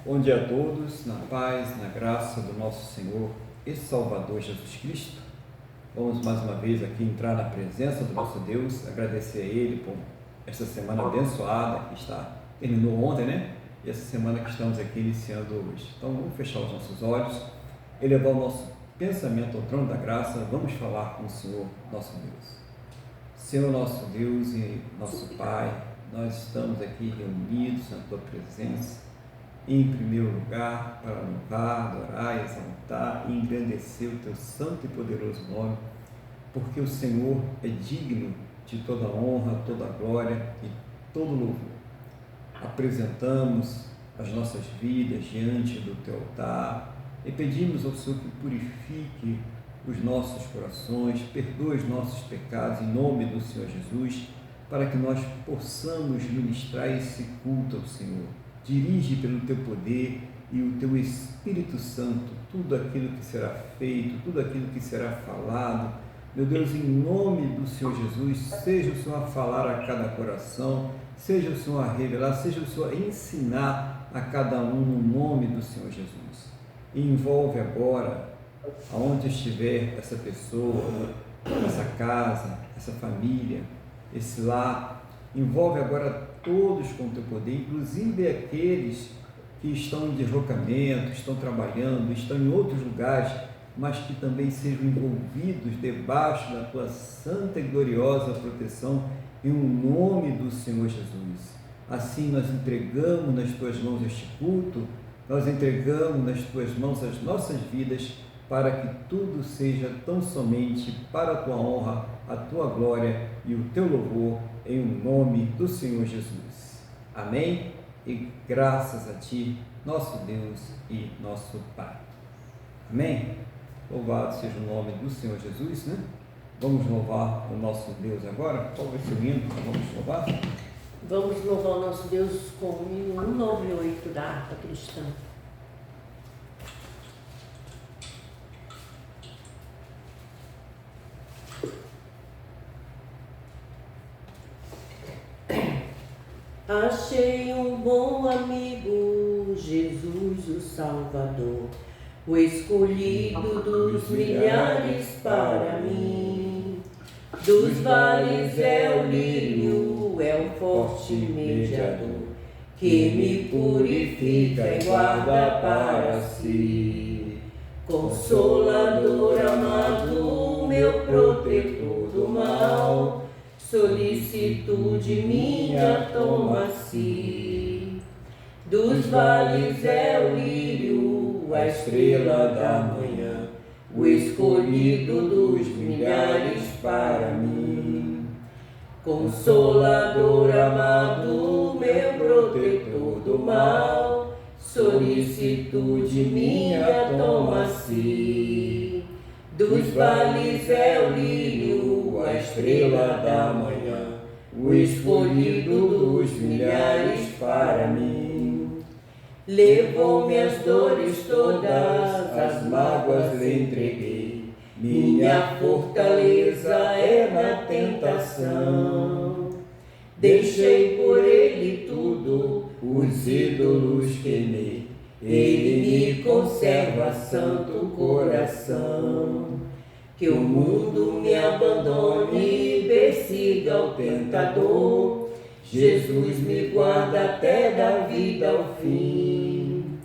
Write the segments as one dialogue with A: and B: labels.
A: Bom dia a todos, na paz, na graça do nosso Senhor e Salvador Jesus Cristo. Vamos mais uma vez aqui entrar na presença do nosso Deus, agradecer a Ele por esta semana abençoada que terminou ontem, né? E essa semana que estamos aqui iniciando hoje. Então vamos fechar os nossos olhos, elevar o nosso pensamento ao trono da graça, vamos falar com o Senhor, nosso Deus. Senhor nosso Deus e nosso Pai, nós estamos aqui reunidos na Tua presença, em primeiro lugar, para louvar, adorar, exaltar e engrandecer o Teu santo e poderoso nome, porque o Senhor é digno de toda honra, toda glória e todo louvor. Apresentamos as nossas vidas diante do Teu altar e pedimos ao Senhor que purifique os nossos corações, perdoe os nossos pecados em nome do Senhor Jesus, para que nós possamos ministrar esse culto ao Senhor. Dirige pelo Teu poder e o Teu Espírito Santo tudo aquilo que será feito, tudo aquilo que será falado. Meu Deus, em nome do Senhor Jesus, seja o Senhor a falar a cada coração, seja o Senhor a revelar, seja o Senhor a ensinar a cada um no nome do Senhor Jesus. E envolve agora, aonde estiver essa pessoa, essa casa, essa família, esse lar, envolve agora todos com o Teu poder, inclusive aqueles que estão em deslocamento, estão trabalhando, estão em outros lugares, mas que também sejam envolvidos debaixo da Tua santa e gloriosa proteção, em nome do Senhor Jesus. Assim nós entregamos nas Tuas mãos este culto, nós entregamos nas Tuas mãos as nossas vidas, para que tudo seja tão somente para a Tua honra, a Tua glória e o Teu louvor, em nome do Senhor Jesus. Amém? E graças a Ti, nosso Deus e nosso Pai. Amém? Louvado seja o nome do Senhor Jesus, né? Vamos louvar o nosso Deus agora? Qual vai ser o hino que vamos louvar?
B: Vamos louvar o nosso Deus com o hino 198 da harpa cristã. Achei um bom amigo, Jesus o Salvador, o escolhido dos milhares para mim. Dos vales é o lírio, é o forte mediador, que me purifica e guarda para si. Consolador amado, meu protetor do mal, solicitude minha toma-se. Dos vales é o lírio, a estrela da manhã, o escolhido dos milhares para mim. Consolador amado, meu protetor do mal, solicitude minha toma-se. Dos vales é o lírio, a estrela da manhã, o escolhido dos milhares para mim. Levou-me as dores todas, as mágoas lhe entreguei, minha fortaleza é na tentação. Deixei por ele tudo, os ídolos queimei, ele me conserva santo coração. Que o mundo me abandone, persiga o tentador, Jesus me guarda até da vida ao fim.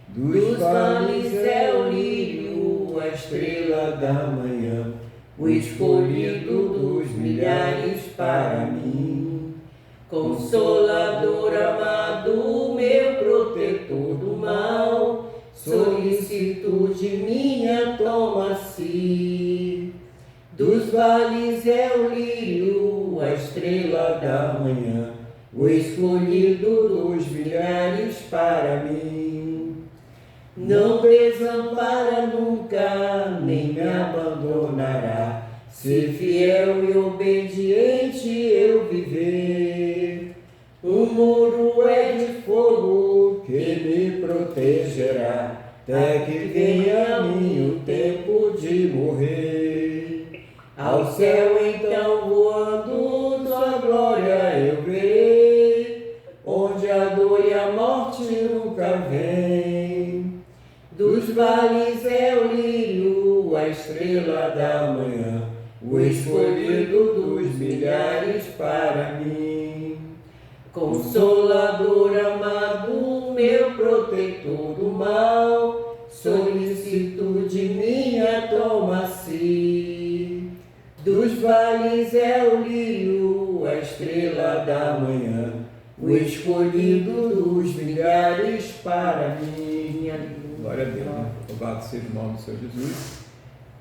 B: Dos vales é o lírio, a estrela da manhã, o escolhido dos milhares para mim. Consolador amado, meu protetor do mal, solicitude minha toma-se. Dos vales é o lírio, a estrela da manhã, o escolhido dos milhares para mim. Não desampara nunca, nem me abandonará, se fiel e obediente eu viver. Um muro é de fogo que me protegerá, até que venha a mim o tempo de morrer. Ao céu então voando, tua glória eu verei, onde a dor e a
C: a morte nunca vem. Dos vales é o lírio, a estrela da manhã, o escolhido dos milhares para mim. Consolador amado, meu protetor do mal, solicitude minha toma-se. Dos vales é o lírio, a estrela da manhã, o escolhido dos milhares para mim.
A: Glória a Deus, né? Louvado seja o nome do Senhor Jesus.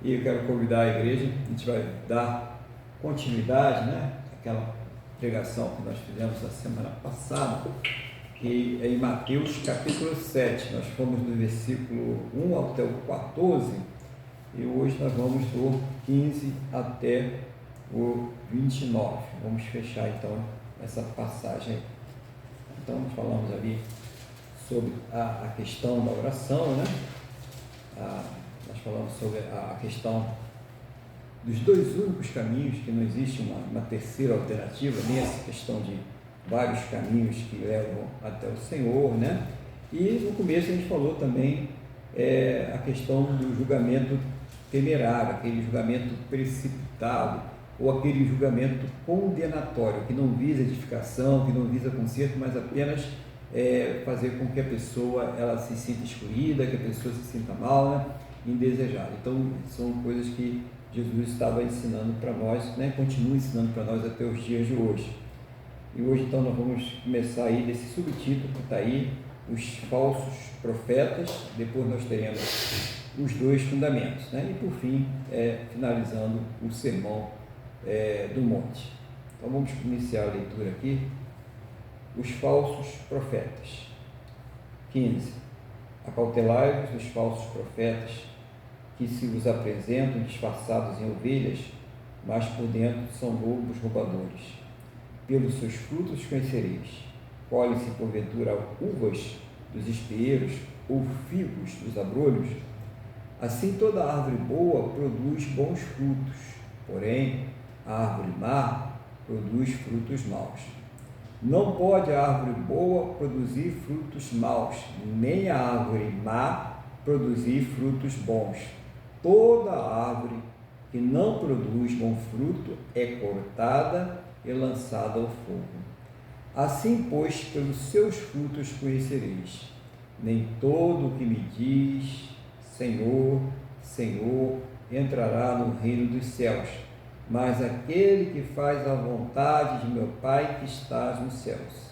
A: E eu quero convidar a igreja, a gente vai dar continuidade, né? Aquela pregação que nós fizemos na semana passada, que é em Mateus capítulo 7. Nós fomos do versículo 1 até o 14 e hoje nós vamos do 15 até o 29. Vamos fechar então essa passagem. Então nós falamos ali sobre a questão da oração, né? Nós falamos sobre a questão dos dois únicos caminhos, que não existe uma terceira alternativa, nem essa questão de vários caminhos que levam até o Senhor, né? E no começo a gente falou também a questão do julgamento temerário, aquele julgamento precipitado, ou aquele julgamento condenatório, que não visa edificação, que não visa conserto, mas apenas fazer com que a pessoa ela se sinta excluída, que a pessoa se sinta mal, né? Indesejada. Então, são coisas que Jesus estava ensinando para nós, né? Continua ensinando para nós até os dias de hoje. E hoje, então, nós vamos começar aí desse subtítulo que está aí, os falsos profetas. Depois nós teremos os dois fundamentos, né? E por fim, finalizando o sermão do monte. Então, vamos iniciar a leitura aqui. Os falsos profetas. 15. Acautelai-vos dos falsos profetas, que se vos apresentam disfarçados em ovelhas, mas por dentro são lobos roubadores. Pelos seus frutos conhecereis. Colhem-se porventura uvas dos espinheiros ou figos dos abrolhos? Assim toda árvore boa produz bons frutos, porém a árvore má produz frutos maus. Não pode a árvore boa produzir frutos maus, nem a árvore má produzir frutos bons. Toda árvore que não produz bom fruto é cortada e lançada ao fogo. Assim, pois, pelos seus frutos conhecereis. Nem todo o que me diz, Senhor, Senhor, entrará no reino dos céus, mas aquele que faz a vontade de meu Pai que estás nos céus.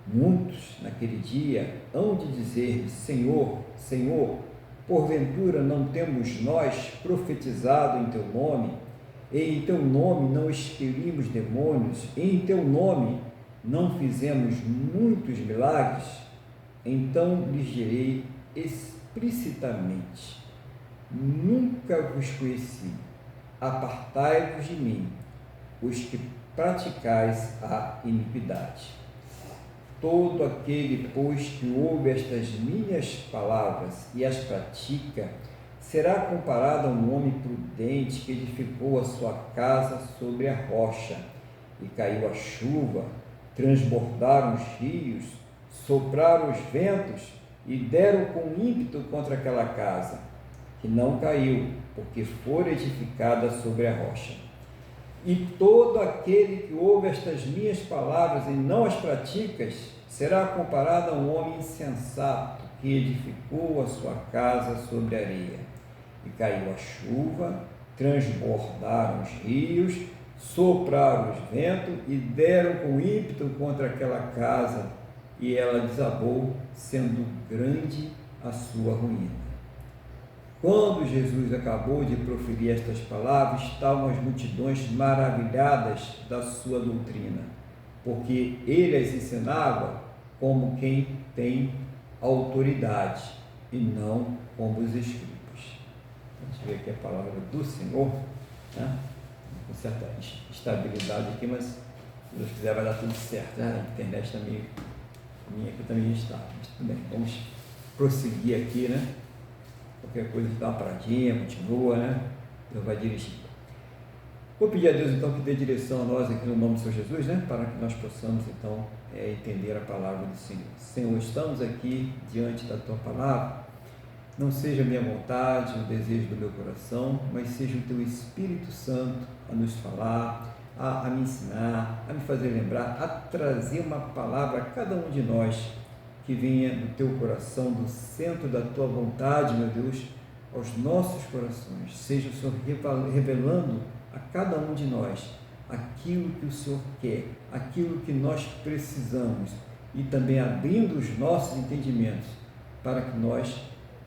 A: Muitos, naquele dia, hão de dizer-me, Senhor, Senhor, porventura não temos nós profetizado em teu nome, e em teu nome não expelimos demônios, e em teu nome não fizemos muitos milagres? Então lhes direi explicitamente, nunca vos conheci. Apartai-vos de mim, os que praticais a iniquidade. Todo aquele, pois, que ouve estas minhas palavras e as pratica, será comparado a um homem prudente que edificou a sua casa sobre a rocha, e caiu a chuva, transbordaram os rios, sopraram os ventos e deram com ímpeto contra aquela casa, que não caiu, porque fora edificada sobre a rocha. E todo aquele que ouve estas minhas palavras e não as pratica, será comparado a um homem insensato que edificou a sua casa sobre a areia. E caiu a chuva, transbordaram os rios, sopraram os ventos e deram com ímpeto contra aquela casa, e ela desabou, sendo grande a sua ruína. Quando Jesus acabou de proferir estas palavras, estavam as multidões maravilhadas da sua doutrina, porque ele as ensinava como quem tem autoridade e não como os escribas. A gente vê aqui a palavra do Senhor, né? Com certa estabilidade aqui, mas se Deus quiser vai dar tudo certo, né? A internet também, a minha aqui também está, mas tudo bem, vamos prosseguir aqui, né? Qualquer coisa que dá uma paradinha, continua, né? Deus vai dirigir. Vou pedir a Deus então que dê direção a nós aqui no nome do Senhor Jesus, né? Para que nós possamos então entender a palavra do Senhor. Senhor, estamos aqui diante da Tua palavra. Não seja a minha vontade, o desejo do meu coração, mas seja o Teu Espírito Santo a nos falar, a me ensinar, a me fazer lembrar, a trazer uma palavra a cada um de nós que venha do Teu coração, do centro da Tua vontade, meu Deus, aos nossos corações. Seja o Senhor revelando a cada um de nós aquilo que o Senhor quer, aquilo que nós precisamos e também abrindo os nossos entendimentos para que nós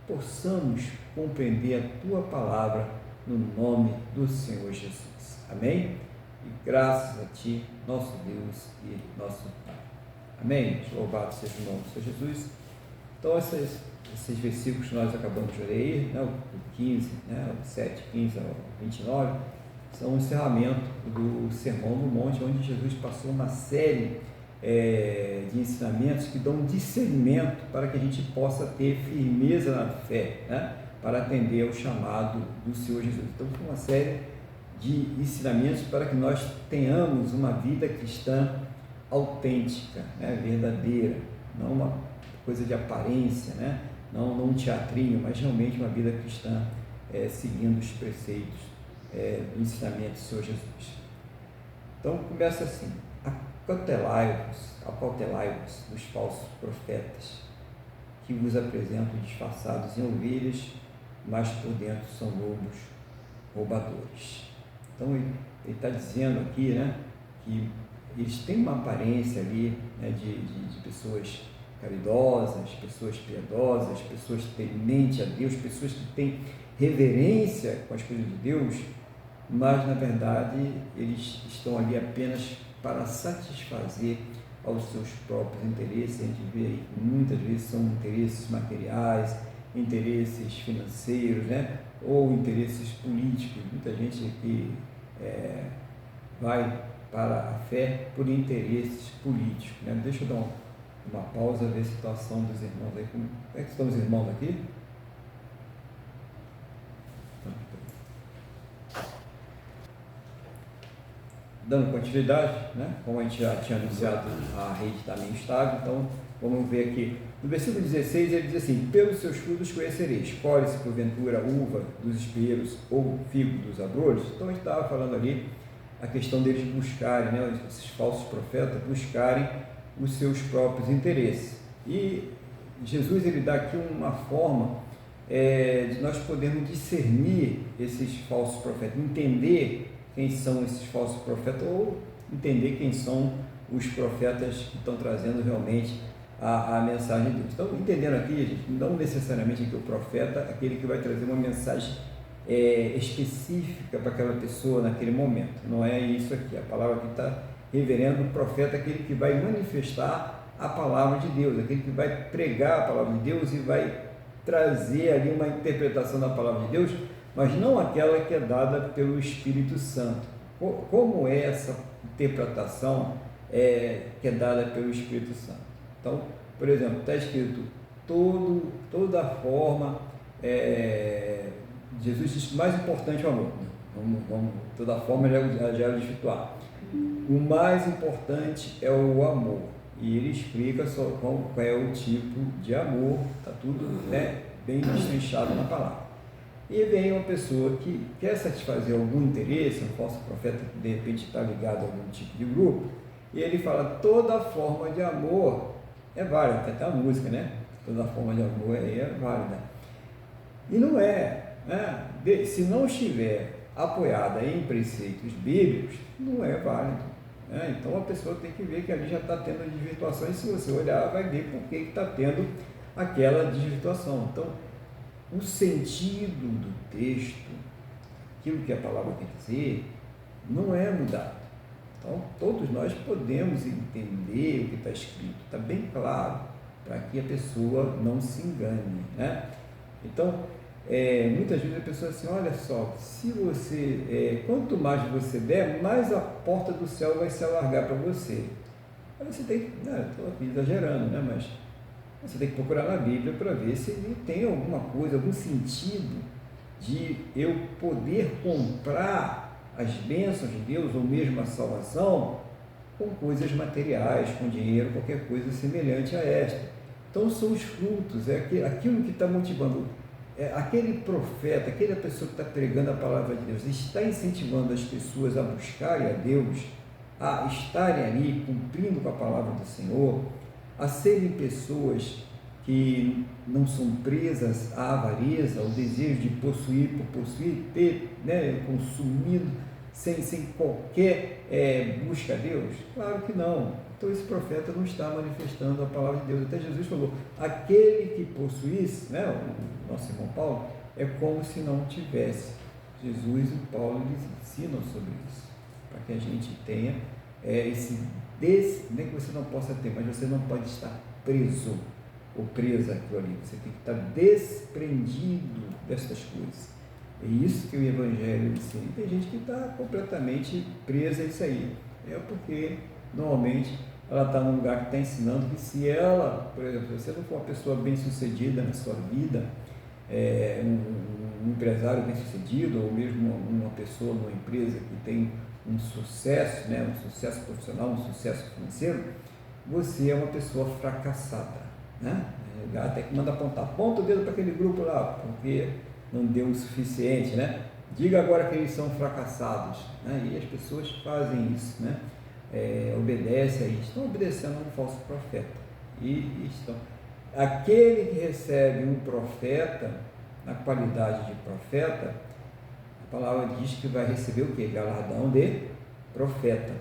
A: possamos compreender a Tua palavra no nome do Senhor Jesus. Amém? E graças a Ti, nosso Deus e nosso Pai. Amém? Louvado seja o nome do Senhor Jesus. Então, esses versículos que nós acabamos de ler, né, o 15, né, o 7, 15 ao 29, são o encerramento do Sermão do Monte, onde Jesus passou uma série de ensinamentos que dão discernimento para que a gente possa ter firmeza na fé, né, para atender ao chamado do Senhor Jesus. Então, foi uma série de ensinamentos para que nós tenhamos uma vida cristã autêntica, né, verdadeira, não uma coisa de aparência, né, não um teatrinho, mas realmente uma vida cristã seguindo os preceitos do ensinamento do Senhor Jesus. Então começa assim: acautelai-vos dos falsos profetas, que vos apresentam disfarçados em ovelhas, mas por dentro são lobos roubadores. Então ele está dizendo aqui, né, que eles têm uma aparência ali, né, de pessoas caridosas, pessoas piedosas, pessoas tementes a Deus, pessoas que têm reverência com as coisas de Deus, mas na verdade eles estão ali apenas para satisfazer aos seus próprios interesses. A gente vê aí que muitas vezes são interesses materiais, interesses financeiros, né? Ou interesses políticos. Muita gente que vai para a fé por interesses políticos, né? Deixa eu dar uma pausa, ver a situação dos irmãos aí. Como é que estão os irmãos aqui? Dando continuidade, né? Como a gente já tinha anunciado, a rede está meio estável, então vamos ver aqui. No versículo 16 ele diz assim: pelos seus frutos conhecereis, colhe-se porventura uva dos espinheiros ou figo dos abrolhos. Então a gente estava falando ali a questão deles buscarem, né, esses falsos profetas buscarem os seus próprios interesses. E Jesus ele dá aqui uma forma de nós podermos discernir esses falsos profetas, entender quem são esses falsos profetas, ou entender quem são os profetas que estão trazendo realmente a mensagem de Deus. Então, entendendo aqui, gente, não necessariamente que o profeta é aquele que vai trazer uma mensagem específica para aquela pessoa naquele momento. Não é isso aqui. A palavra que está reverendo o profeta é aquele que vai manifestar a palavra de Deus, aquele que vai pregar a palavra de Deus e vai trazer ali uma interpretação da palavra de Deus, mas não aquela que é dada pelo Espírito Santo. Como é essa interpretação que é dada pelo Espírito Santo? Então, por exemplo, está escrito toda forma, Jesus diz que o mais importante é o amor. Toda forma já é desvirtuar. O mais importante é o amor. E ele explica só qual é o tipo de amor, está tudo, né, bem destrinchado na palavra. E vem uma pessoa que quer satisfazer algum interesse, um falso profeta que de repente está ligado a algum tipo de grupo, e ele fala: toda forma de amor é válida. Tem até a música, né? Toda forma de amor é válida. E não é, né? Se não estiver apoiada em preceitos bíblicos, não é válido. Então a pessoa tem que ver que ali já está tendo desvirtuação, e se você olhar, vai ver por que está tendo aquela desvirtuação. Então, o sentido do texto, aquilo que a palavra quer dizer, não é mudado. Então, todos nós podemos entender o que está escrito, está bem claro, para que a pessoa não se engane, né? Então, muitas vezes a pessoa assim: olha só, se você, quanto mais você der, mais a porta do céu vai se alargar para você. Aí você tem que, estou aqui exagerando, né? Mas você tem que procurar na Bíblia para ver se tem alguma coisa, algum sentido de eu poder comprar as bênçãos de Deus, ou mesmo a salvação, com coisas materiais, com dinheiro, qualquer coisa semelhante a esta. Então são os frutos, é aquilo que está motivando. Aquele profeta, aquela pessoa que está pregando a palavra de Deus, está incentivando as pessoas a buscarem a Deus, a estarem ali cumprindo com a palavra do Senhor, a serem pessoas que não são presas à avareza, ao desejo de possuir por possuir, ter, né, consumindo sem qualquer busca a Deus? Claro que não. Então esse profeta não está manifestando a palavra de Deus. Até Jesus falou, aquele que possuísse, né, o nosso irmão Paulo, é como se não tivesse. Jesus e Paulo eles ensinam sobre isso, para que a gente tenha nem que você não possa ter, mas você não pode estar preso ou presa àquilo ali. Você tem que estar desprendido dessas coisas. É isso que o Evangelho ensina. E tem gente que está completamente presa a isso aí. É porque, normalmente, ela está num lugar que está ensinando que se ela, por exemplo, se você não for uma pessoa bem-sucedida na sua vida, um empresário bem-sucedido, ou mesmo uma pessoa numa empresa que tem um sucesso, né, um sucesso profissional, um sucesso financeiro, você é uma pessoa fracassada, né? Até que manda apontar, aponta o dedo para aquele grupo lá, porque não deu o suficiente, né? Diga agora que eles são fracassados, né? E as pessoas fazem isso, né? Obedecem a isso, estão obedecendo a um falso profeta. Aquele que recebe um profeta, na qualidade de profeta, a palavra diz que vai receber o quê? Galardão de profeta.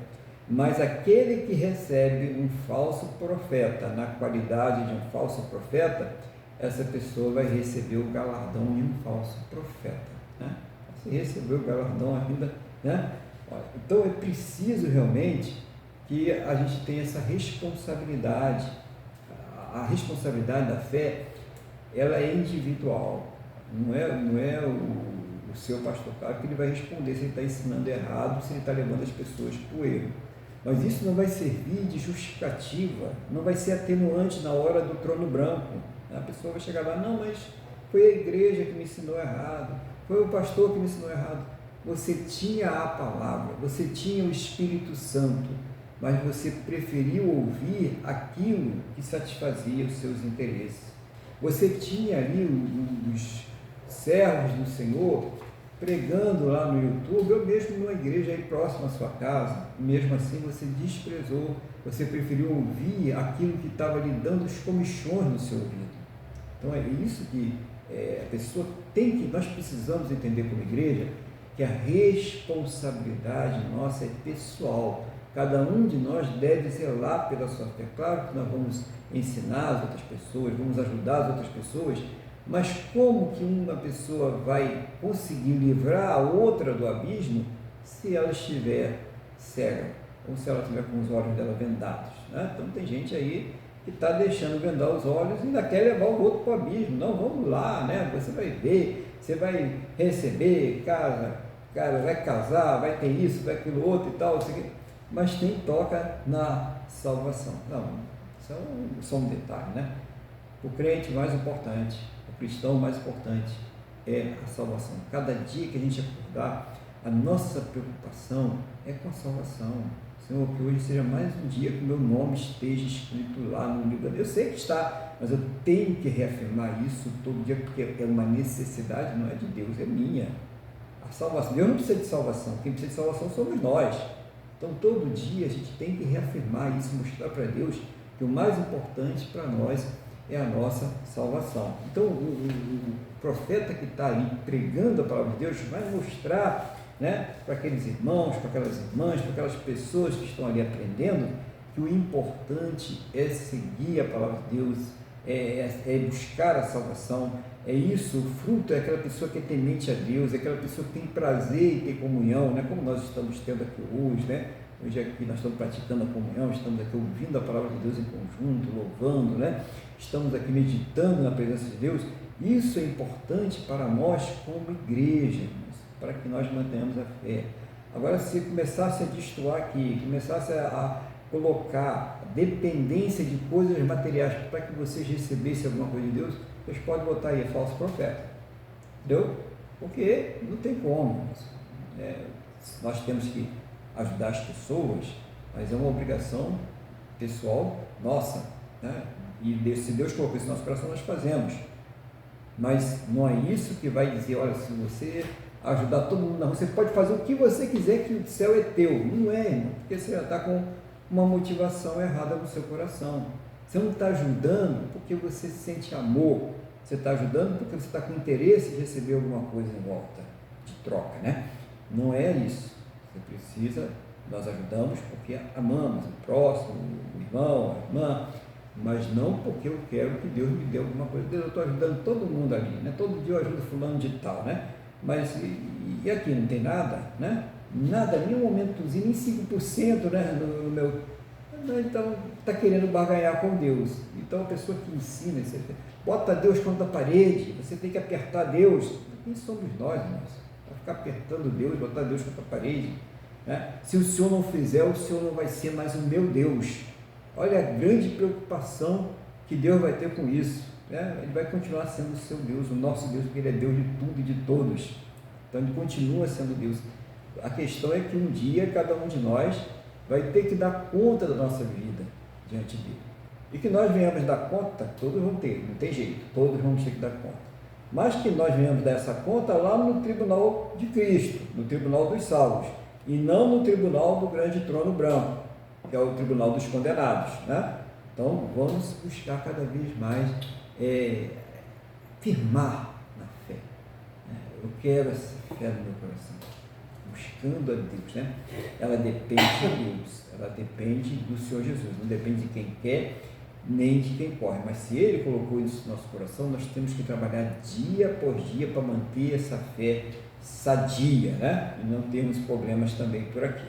A: Mas aquele que recebe um falso profeta, na qualidade de um falso profeta, essa pessoa vai receber o galardão de um falso profeta, né? Você recebeu o galardão ainda, né? Então é preciso realmente que a gente tenha essa responsabilidade. A responsabilidade da fé, ela é individual. Não é o seu pastor Cláudio que ele vai responder se ele está ensinando errado, se ele está levando as pessoas para o erro. Mas isso não vai servir de justificativa, não vai ser atenuante na hora do trono branco. A pessoa vai chegar lá, não, mas foi a igreja que me ensinou errado, foi o pastor que me ensinou errado. Você tinha a palavra, você tinha o Espírito Santo, mas você preferiu ouvir aquilo que satisfazia os seus interesses. Você tinha ali os servos do Senhor pregando lá no YouTube, ou mesmo numa igreja aí próxima à sua casa, e mesmo assim você desprezou, você preferiu ouvir aquilo que estava lhe dando os comichões no seu ouvido. Então é isso que a pessoa nós precisamos entender como igreja, que a responsabilidade nossa é pessoal. Cada um de nós deve zelar pela sua fé. Claro que nós vamos ensinar as outras pessoas, vamos ajudar as outras pessoas, mas como que uma pessoa vai conseguir livrar a outra do abismo se ela estiver cega, ou se ela estiver com os olhos dela vendados, né? Então tem gente aí que está deixando vendar os olhos e ainda quer levar o outro para o abismo. Não, vamos lá, né? Você vai ver, você vai receber, cara, vai casar, vai ter isso, vai aquilo outro e tal, mas quem toca na salvação? Não, isso é só um detalhe, né? O crente mais importante, o cristão mais importante é a salvação. Cada dia que a gente acordar, a nossa preocupação é com a salvação. Senhor, que hoje seja mais um dia que o meu nome esteja escrito lá no livro. Eu sei que está, mas eu tenho que reafirmar isso todo dia, porque é uma necessidade, não é de Deus, é minha. A salvação, Deus não precisa de salvação, quem precisa de salvação somos nós. Então todo dia a gente tem que reafirmar isso, mostrar para Deus que o mais importante para nós é a nossa salvação. Então o profeta que está ali pregando a palavra de Deus vai mostrar, né, para aqueles irmãos, para aquelas irmãs, para aquelas pessoas que estão ali aprendendo, que o importante é seguir a palavra de Deus, é buscar a salvação. É isso, o fruto é aquela pessoa que é temente a Deus, é aquela pessoa que tem prazer em ter comunhão, né? Como nós estamos tendo aqui hoje, né? Hoje aqui nós estamos praticando a comunhão, estamos aqui ouvindo a palavra de Deus em conjunto, louvando, né? Estamos aqui meditando na presença de Deus. Isso é importante para nós como igreja, para que nós mantenhamos a fé. Agora, se começasse a destoar aqui, começasse a colocar dependência de coisas materiais para que vocês recebessem alguma coisa de Deus, vocês podem botar aí falso profeta, entendeu? Porque não tem como. nós temos que ajudar as pessoas, mas é uma obrigação pessoal nossa, né? E se Deus colocou isso no nosso coração, nós fazemos. Mas não é isso que vai dizer, olha, se você ajudar todo mundo na rua, você pode fazer o que você quiser, que o céu é teu. Não é, irmão, porque você já está com uma motivação errada no seu coração. Você não está ajudando porque você sente amor, você está ajudando porque você está com interesse de receber alguma coisa em volta, de troca, né? Não é isso. Você precisa, nós ajudamos porque amamos o próximo, o irmão, a irmã, mas não porque eu quero que Deus me dê alguma coisa. Deus, eu estou ajudando todo mundo ali, né? Todo dia eu ajudo fulano de tal, né? Mas e aqui não tem nada, né? Nada, nem um momentozinho, nem 5%, né? No meu... Então, está querendo barganhar com Deus. Então, a pessoa que ensina, você bota Deus contra a parede, você tem que apertar Deus. Quem somos nós, irmãos? Para ficar apertando Deus, botar Deus contra a parede, né? Se o Senhor não fizer, o Senhor não vai ser mais o meu Deus. Olha a grande preocupação que Deus vai ter com isso, né? Ele vai continuar sendo o seu Deus, o nosso Deus, porque Ele é Deus de tudo e de todos. Então, Ele continua sendo Deus. A questão é que um dia, cada um de nós vai ter que dar conta da nossa vida diante dele. E que nós venhamos dar conta, todos vão ter, não tem jeito, todos vamos ter que dar conta. Mas que nós venhamos dar essa conta lá no tribunal de Cristo, no tribunal dos salvos, e não no tribunal do grande trono branco, que é o tribunal dos condenados, né? Então, vamos buscar cada vez mais firmar na fé. Eu quero essa fé no meu coração, buscando a Deus, né? Ela depende de Deus, ela depende do Senhor Jesus, não depende de quem quer, nem de quem corre, mas se Ele colocou isso no nosso coração, nós temos que trabalhar dia após dia para manter essa fé sadia, né? E não termos problemas também por aqui.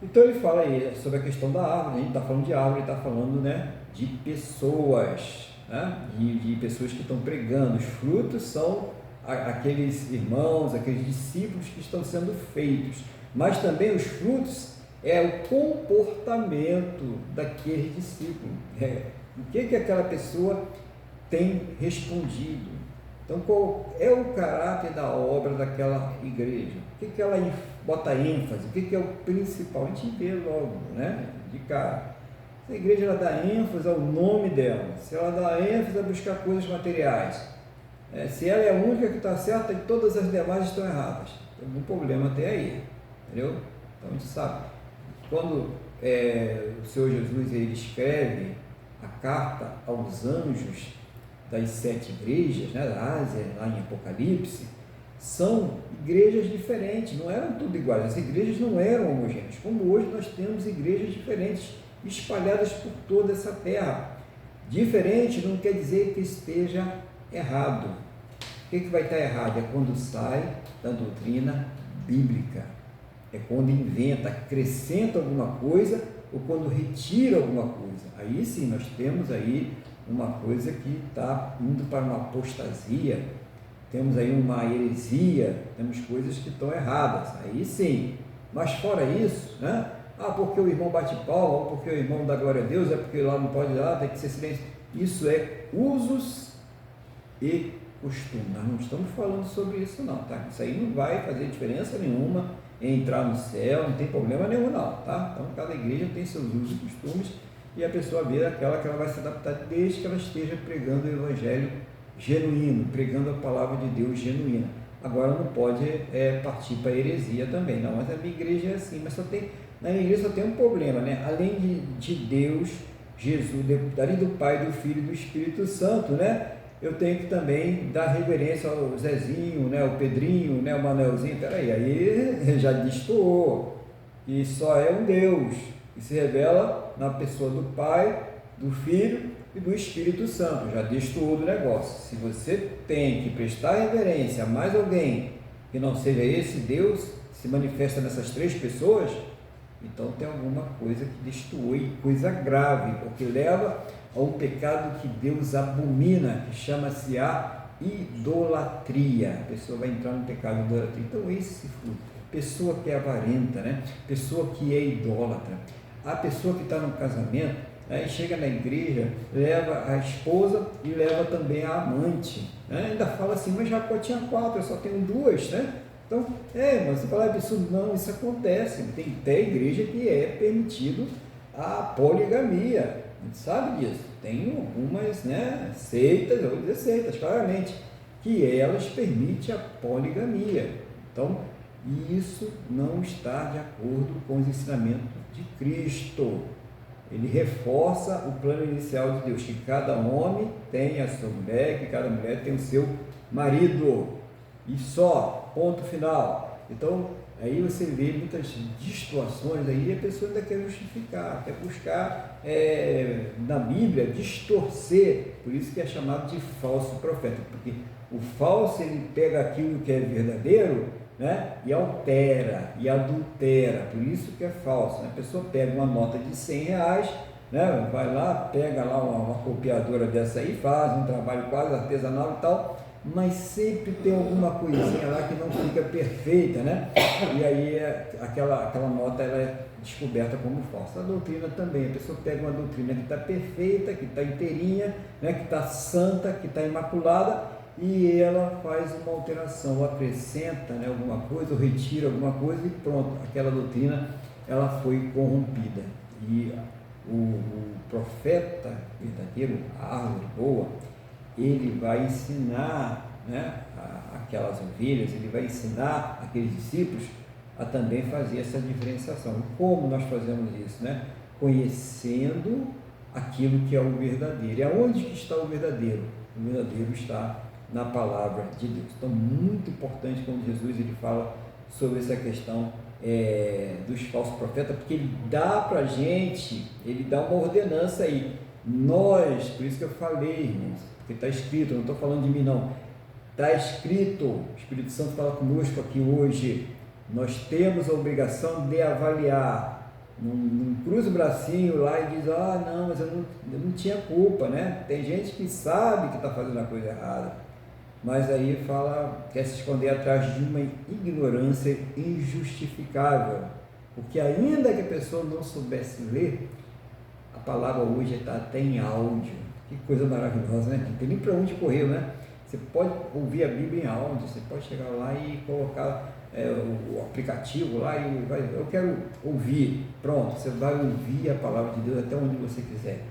A: Então ele fala aí sobre a questão da árvore, a gente está falando de árvore, está falando, né, de pessoas, né? De pessoas que estão pregando. Os frutos são aqueles irmãos, aqueles discípulos que estão sendo feitos, mas também os frutos é o comportamento daquele discípulo, o que aquela pessoa tem respondido. Então, qual é o caráter da obra daquela igreja? O que ela bota ênfase? O que é o principal? A gente vê logo, né, de cara. Se a igreja ela dá ênfase ao nome dela, se ela dá ênfase a buscar coisas materiais, se ela é a única que está certa e todas as demais estão erradas, algum problema tem aí, entendeu? Então a gente sabe. Quando o Senhor Jesus ele escreve a carta aos anjos das 7 igrejas, né, da Ásia, lá em Apocalipse, são igrejas diferentes, não eram tudo iguais, as igrejas não eram homogêneas, como hoje nós temos igrejas diferentes, espalhadas por toda essa terra. Diferente não quer dizer que esteja errado. O que vai estar errado? É quando sai da doutrina bíblica, é quando inventa, acrescenta alguma coisa ou quando retira alguma coisa. Aí sim nós temos aí uma coisa que está indo para uma apostasia, temos aí uma heresia, temos coisas que estão erradas, aí sim. Mas fora isso, né? Porque o irmão bate palma, ou porque o irmão dá glória a Deus, é porque lá não pode dar, tem que ser silêncio. Isso é usos e costumes. Nós não estamos falando sobre isso não, tá? Isso aí não vai fazer diferença nenhuma em entrar no céu, não tem problema nenhum não, tá? Então cada igreja tem seus usos e costumes e a pessoa vê aquela que ela vai se adaptar desde que ela esteja pregando o evangelho genuíno, pregando a palavra de Deus genuína. Agora não pode partir para a heresia também, não, mas a minha igreja é assim, mas na minha igreja só tem um problema, né? Além de Deus, Jesus, além do Pai, do Filho e do Espírito Santo, né? Eu tenho que também dar reverência ao Zezinho, né? Ao Pedrinho, né? Ao Manuelzinho, peraí, aí já destoou, e só é um Deus, que se revela na pessoa do Pai, do Filho e do Espírito Santo, já destoou do negócio. Se você tem que prestar reverência a mais alguém que não seja esse Deus, se manifesta nessas 3 pessoas, então tem alguma coisa que destoou e coisa grave, porque leva a um pecado que Deus abomina, que chama-se a idolatria. A pessoa vai entrar no pecado de idolatria. Então esse fruto, pessoa que é avarenta, né? Pessoa que é idólatra, a pessoa que está no casamento, aí chega na igreja, leva a esposa e leva também a amante, né? Ainda fala assim, mas Jacó tinha 4, eu só tenho 2, né? Então, mas você fala absurdo, não, isso acontece. Tem até igreja que é permitido a poligamia, a gente sabe disso. Tem algumas, né, seitas, eu vou dizer seitas, claramente, que elas permitem a poligamia. Então, isso não está de acordo com os ensinamentos de Cristo. Ele reforça o plano inicial de Deus, que cada homem tem a sua mulher, que cada mulher tem o seu marido, e só, ponto final. Então, aí você vê muitas distorções aí, e a pessoa ainda quer justificar, quer buscar na Bíblia distorcer, por isso que é chamado de falso profeta, porque o falso, ele pega aquilo que é verdadeiro, né, e altera, e adultera, por isso que é falso, né? A pessoa pega uma nota de R$100, né, vai lá, pega lá uma copiadora dessa aí, faz um trabalho quase artesanal e tal, mas sempre tem alguma coisinha lá que não fica perfeita, né? E aí aquela nota ela é descoberta como falsa. A doutrina também, a pessoa pega uma doutrina que está perfeita, que está inteirinha, né, que está santa, que está imaculada, e ela faz uma alteração, acrescenta, né, alguma coisa, ou retira alguma coisa e pronto, aquela doutrina ela foi corrompida. E o profeta verdadeiro, a árvore boa, ele vai ensinar, né, aquelas ovelhas, ele vai ensinar aqueles discípulos a também fazer essa diferenciação. Como nós fazemos isso, né? Conhecendo aquilo que é o verdadeiro. E aonde que está o verdadeiro? O verdadeiro está na palavra de Deus. Então, muito importante quando Jesus ele fala sobre essa questão dos falsos profetas, porque ele dá para a gente, ele dá uma ordenança aí. Nós, por isso que eu falei, irmãos, porque está escrito, eu não estou falando de mim não, está escrito, o Espírito Santo fala conosco aqui hoje, nós temos a obrigação de avaliar, não cruza o bracinho lá e diz, não, mas eu não tinha culpa, né? Tem gente que sabe que está fazendo a coisa errada, mas aí quer se esconder atrás de uma ignorância injustificável, porque ainda que a pessoa não soubesse ler, a palavra hoje está até em áudio, que coisa maravilhosa, né? Não tem nem para onde correr, né? Você pode ouvir a Bíblia em áudio, você pode chegar lá e colocar o aplicativo lá e eu quero ouvir, pronto, você vai ouvir a palavra de Deus até onde você quiser.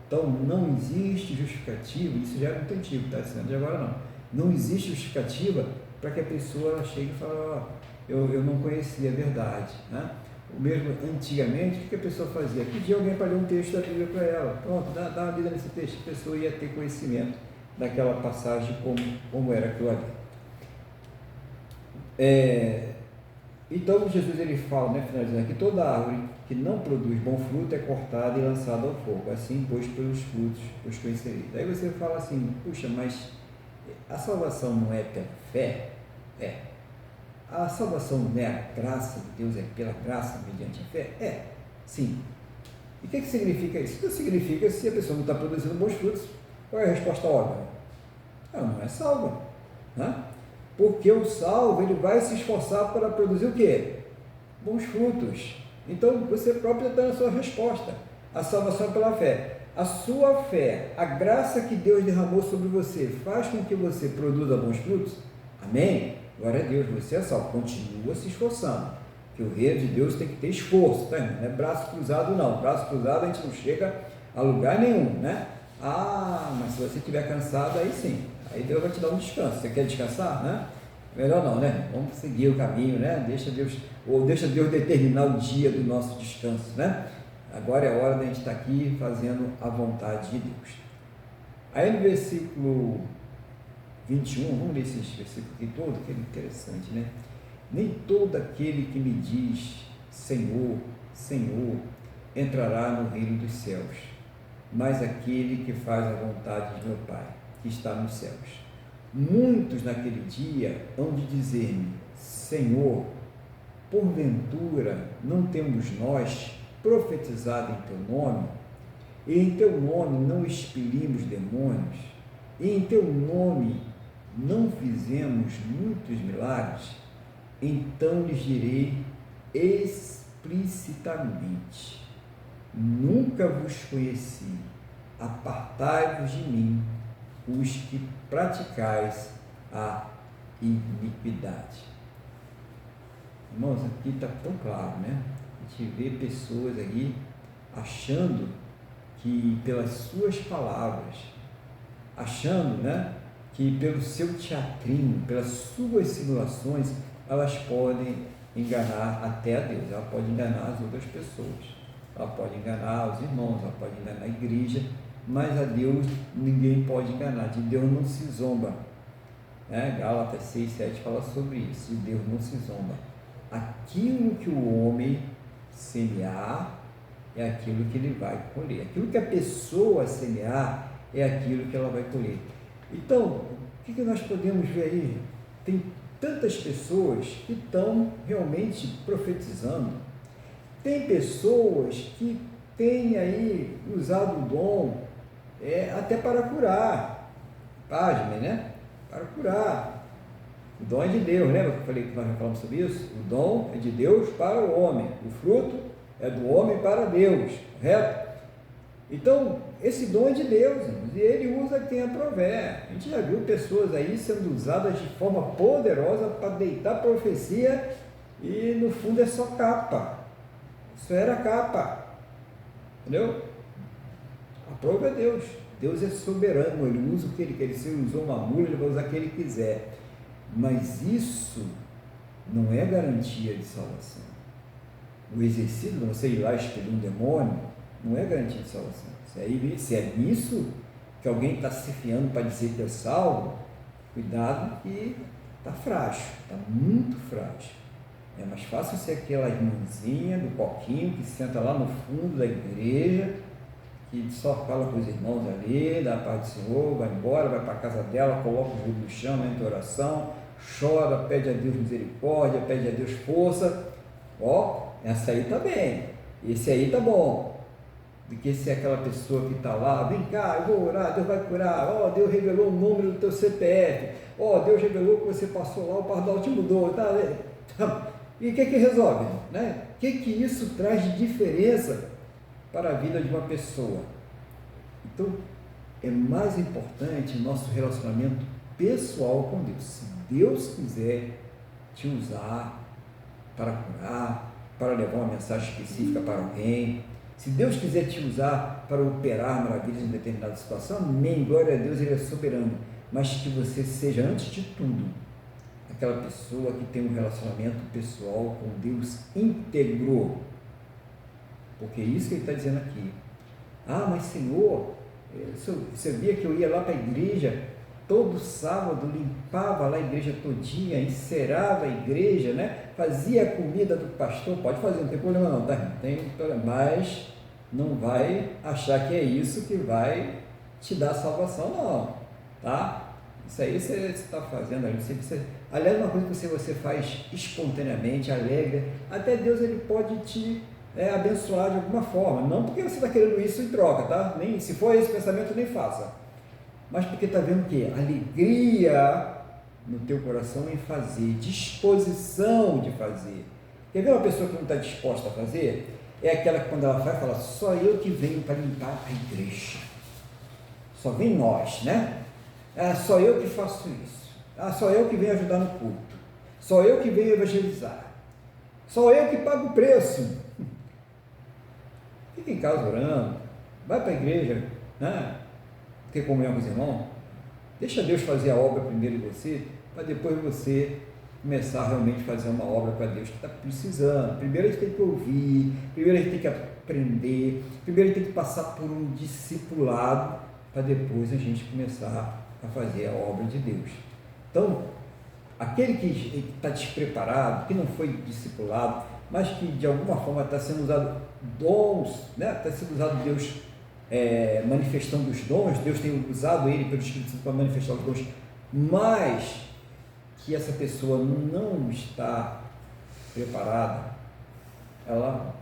A: Então não existe justificativa, isso já é muito antigo, tá? Isso não é de agora não existe justificativa para que a pessoa chegue e fale, eu não conhecia a verdade, né? O mesmo antigamente, o que a pessoa fazia? Pedia alguém para ler um texto da Bíblia para ela, pronto, dá uma lida nesse texto, a pessoa ia ter conhecimento daquela passagem como era aquilo ali. Então Jesus ele fala, né, finalizando aqui, toda árvore que não produz bom fruto é cortada e lançada ao fogo, assim pois pelos frutos os conhecereis. Aí você fala assim, puxa, mas a salvação não é pela fé? A salvação não é a graça de Deus, é pela graça mediante a fé? Sim. E o que significa isso? Isso significa se a pessoa não está produzindo bons frutos, qual é a resposta óbvia? Ela não é salva, né? Porque o salvo, ele vai se esforçar para produzir o quê? Bons frutos. Então, você próprio está na sua resposta. A salvação é pela fé. A sua fé, a graça que Deus derramou sobre você, faz com que você produza bons frutos? Amém? Glória a Deus, você é salvo. Continua se esforçando. Porque o reino de Deus tem que ter esforço, tá? Não é braço cruzado não. Braço cruzado a gente não chega a lugar nenhum, né? Mas se você estiver cansado, aí sim. Aí Deus vai te dar um descanso. Você quer descansar, né? Melhor não, né? Vamos seguir o caminho, né? Deixa Deus determinar o dia do nosso descanso, né? Agora é hora da gente estar aqui fazendo a vontade de Deus. Aí no versículo 21, vamos ler esse versículo aqui todo, que é interessante, né? Nem todo aquele que me diz Senhor, Senhor, entrará no reino dos céus, mas aquele que faz a vontade de meu Pai, que está nos céus. Muitos naquele dia hão de dizer-me, Senhor, porventura não temos nós profetizado em teu nome, e em teu nome não expelimos demônios, e em teu nome não fizemos muitos milagres? Então lhes direi explicitamente, nunca vos conheci, apartai-vos de mim, os que praticais a iniquidade. Irmãos, aqui está tão claro, né? A gente vê pessoas aí achando que pelas suas palavras, achando, né, que pelo seu teatrinho, pelas suas simulações, elas podem enganar até a Deus, ela pode enganar as outras pessoas, ela pode enganar os irmãos, ela pode enganar a igreja, mas a Deus ninguém pode enganar, de Deus não se zomba. Gálatas 6, 7 fala sobre isso, de Deus não se zomba. Aquilo que o homem semear é aquilo que ele vai colher, aquilo que a pessoa semear é aquilo que ela vai colher. Então, o que nós podemos ver aí? Tem tantas pessoas que estão realmente profetizando, tem pessoas que têm aí usado o dom até para curar, pasmem, né? Para curar. O dom é de Deus, lembra que eu falei que nós já falamos sobre isso? O dom é de Deus para o homem, o fruto é do homem para Deus, correto? Então, esse dom é de Deus, irmãos, e Ele usa quem aprover. A gente já viu pessoas aí sendo usadas de forma poderosa para deitar profecia e no fundo é só capa. Isso era capa, entendeu? Aprova é Deus. Deus é soberano, Ele usa o que Ele quer. Se Ele usou uma mula, Ele vai usar o que Ele quiser. Mas isso não é garantia de salvação. O exercício de você ir lá expelir um demônio não é garantia de salvação. Se é nisso que alguém está se fiando para dizer que é salvo, cuidado que está frágil, está muito frágil. É mais fácil ser aquela irmãzinha do coquinho que senta lá no fundo da igreja, que só fala com os irmãos ali, dá a paz do Senhor, vai embora, vai para a casa dela, coloca o joelho no chão, entra em oração, chora, pede a Deus misericórdia, pede a Deus força. Essa aí está bem, esse aí está bom. Do que se é aquela pessoa que está lá, vem cá, eu vou orar, Deus vai curar, Deus revelou o número do teu CPF, Deus revelou que você passou lá, o pardal te mudou, tá? E o que resolve? Né? O que isso traz de diferença para a vida de uma pessoa? Então, é mais importante nosso relacionamento pessoal com Deus. Se Deus quiser te usar para curar, para levar uma mensagem específica para alguém, se Deus quiser te usar para operar maravilhas em determinada situação, amém, glória a Deus, Ele é soberano, mas que você seja, antes de tudo, aquela pessoa que tem um relacionamento pessoal com Deus íntegro, porque é isso que Ele está dizendo aqui. Mas Senhor, você via que eu ia lá para a igreja, todo sábado limpava lá a igreja todinha, encerava a igreja, né? Fazia a comida do pastor, pode fazer, não tem problema não, tá? Não tem problema, mas não vai achar que é isso que vai te dar salvação não, tá? Isso aí você está fazendo, aliás, uma coisa que você faz espontaneamente, alegre, até Deus Ele pode te abençoar de alguma forma, não porque você está querendo isso em troca, tá? Nem, se for esse pensamento, nem faça, mas porque está vendo o quê? Alegria no teu coração em fazer, disposição de fazer. Quer ver uma pessoa que não está disposta a fazer? É aquela que quando ela vai, fala, só eu que venho para limpar a igreja, só vem nós, né? Só eu que faço isso, só eu que venho ajudar no culto, só eu que venho evangelizar, só eu que pago o preço. Fica em casa orando, vai para a igreja, né? Ter comunhão com os irmãos, deixa Deus fazer a obra primeiro em você, para depois você começar realmente a fazer uma obra para Deus que está precisando. Primeiro a gente tem que ouvir, primeiro a gente tem que aprender, primeiro a gente tem que passar por um discipulado, para depois a gente começar a fazer a obra de Deus. Então, aquele que está despreparado, que não foi discipulado, mas que de alguma forma está sendo usado dons, né? Está sendo usado Deus, manifestando os dons, Deus tem usado ele pelo Espírito Santo para manifestar os dons, mas que essa pessoa não está preparada, ela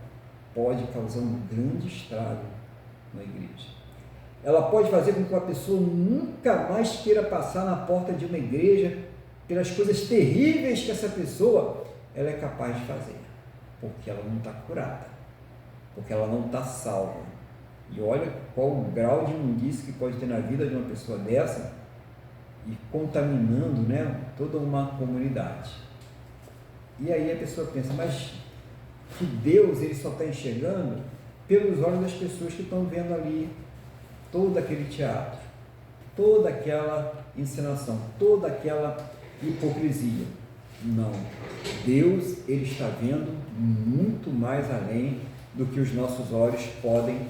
A: pode causar um grande estrago na igreja. Ela pode fazer com que uma pessoa nunca mais queira passar na porta de uma igreja pelas coisas terríveis que essa pessoa ela é capaz de fazer, porque ela não está curada, porque ela não está salva. E olha qual o grau de imundície que pode ter na vida de uma pessoa dessa, e contaminando, né, toda uma comunidade. E aí a pessoa pensa, mas que Deus ele só está enxergando pelos olhos das pessoas que estão vendo ali todo aquele teatro, toda aquela encenação, toda aquela hipocrisia. Não, Deus ele está vendo muito mais além do que os nossos olhos podem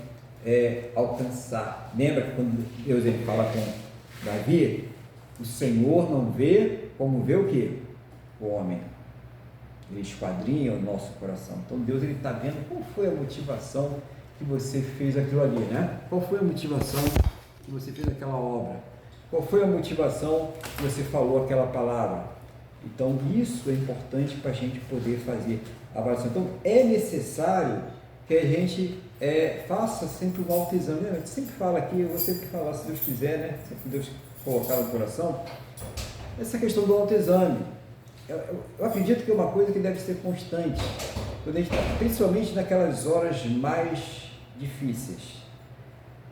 A: alcançar. Lembra que quando Deus ele fala com Davi, o Senhor não vê como vê o quê? O homem. Ele esquadrinha o nosso coração. Então Deus ele está vendo qual foi a motivação que você fez aquilo ali, né? Qual foi a motivação que você fez aquela obra? Qual foi a motivação que você falou aquela palavra? Então isso é importante para a gente poder fazer a avaliação. Então é necessário que a gente faça sempre um autoexame. A gente sempre fala aqui, eu vou sempre falar, se Deus quiser, né? Se Deus colocar no coração, essa questão do autoexame. Eu acredito que é uma coisa que deve ser constante, quando a gente está, principalmente naquelas horas mais difíceis,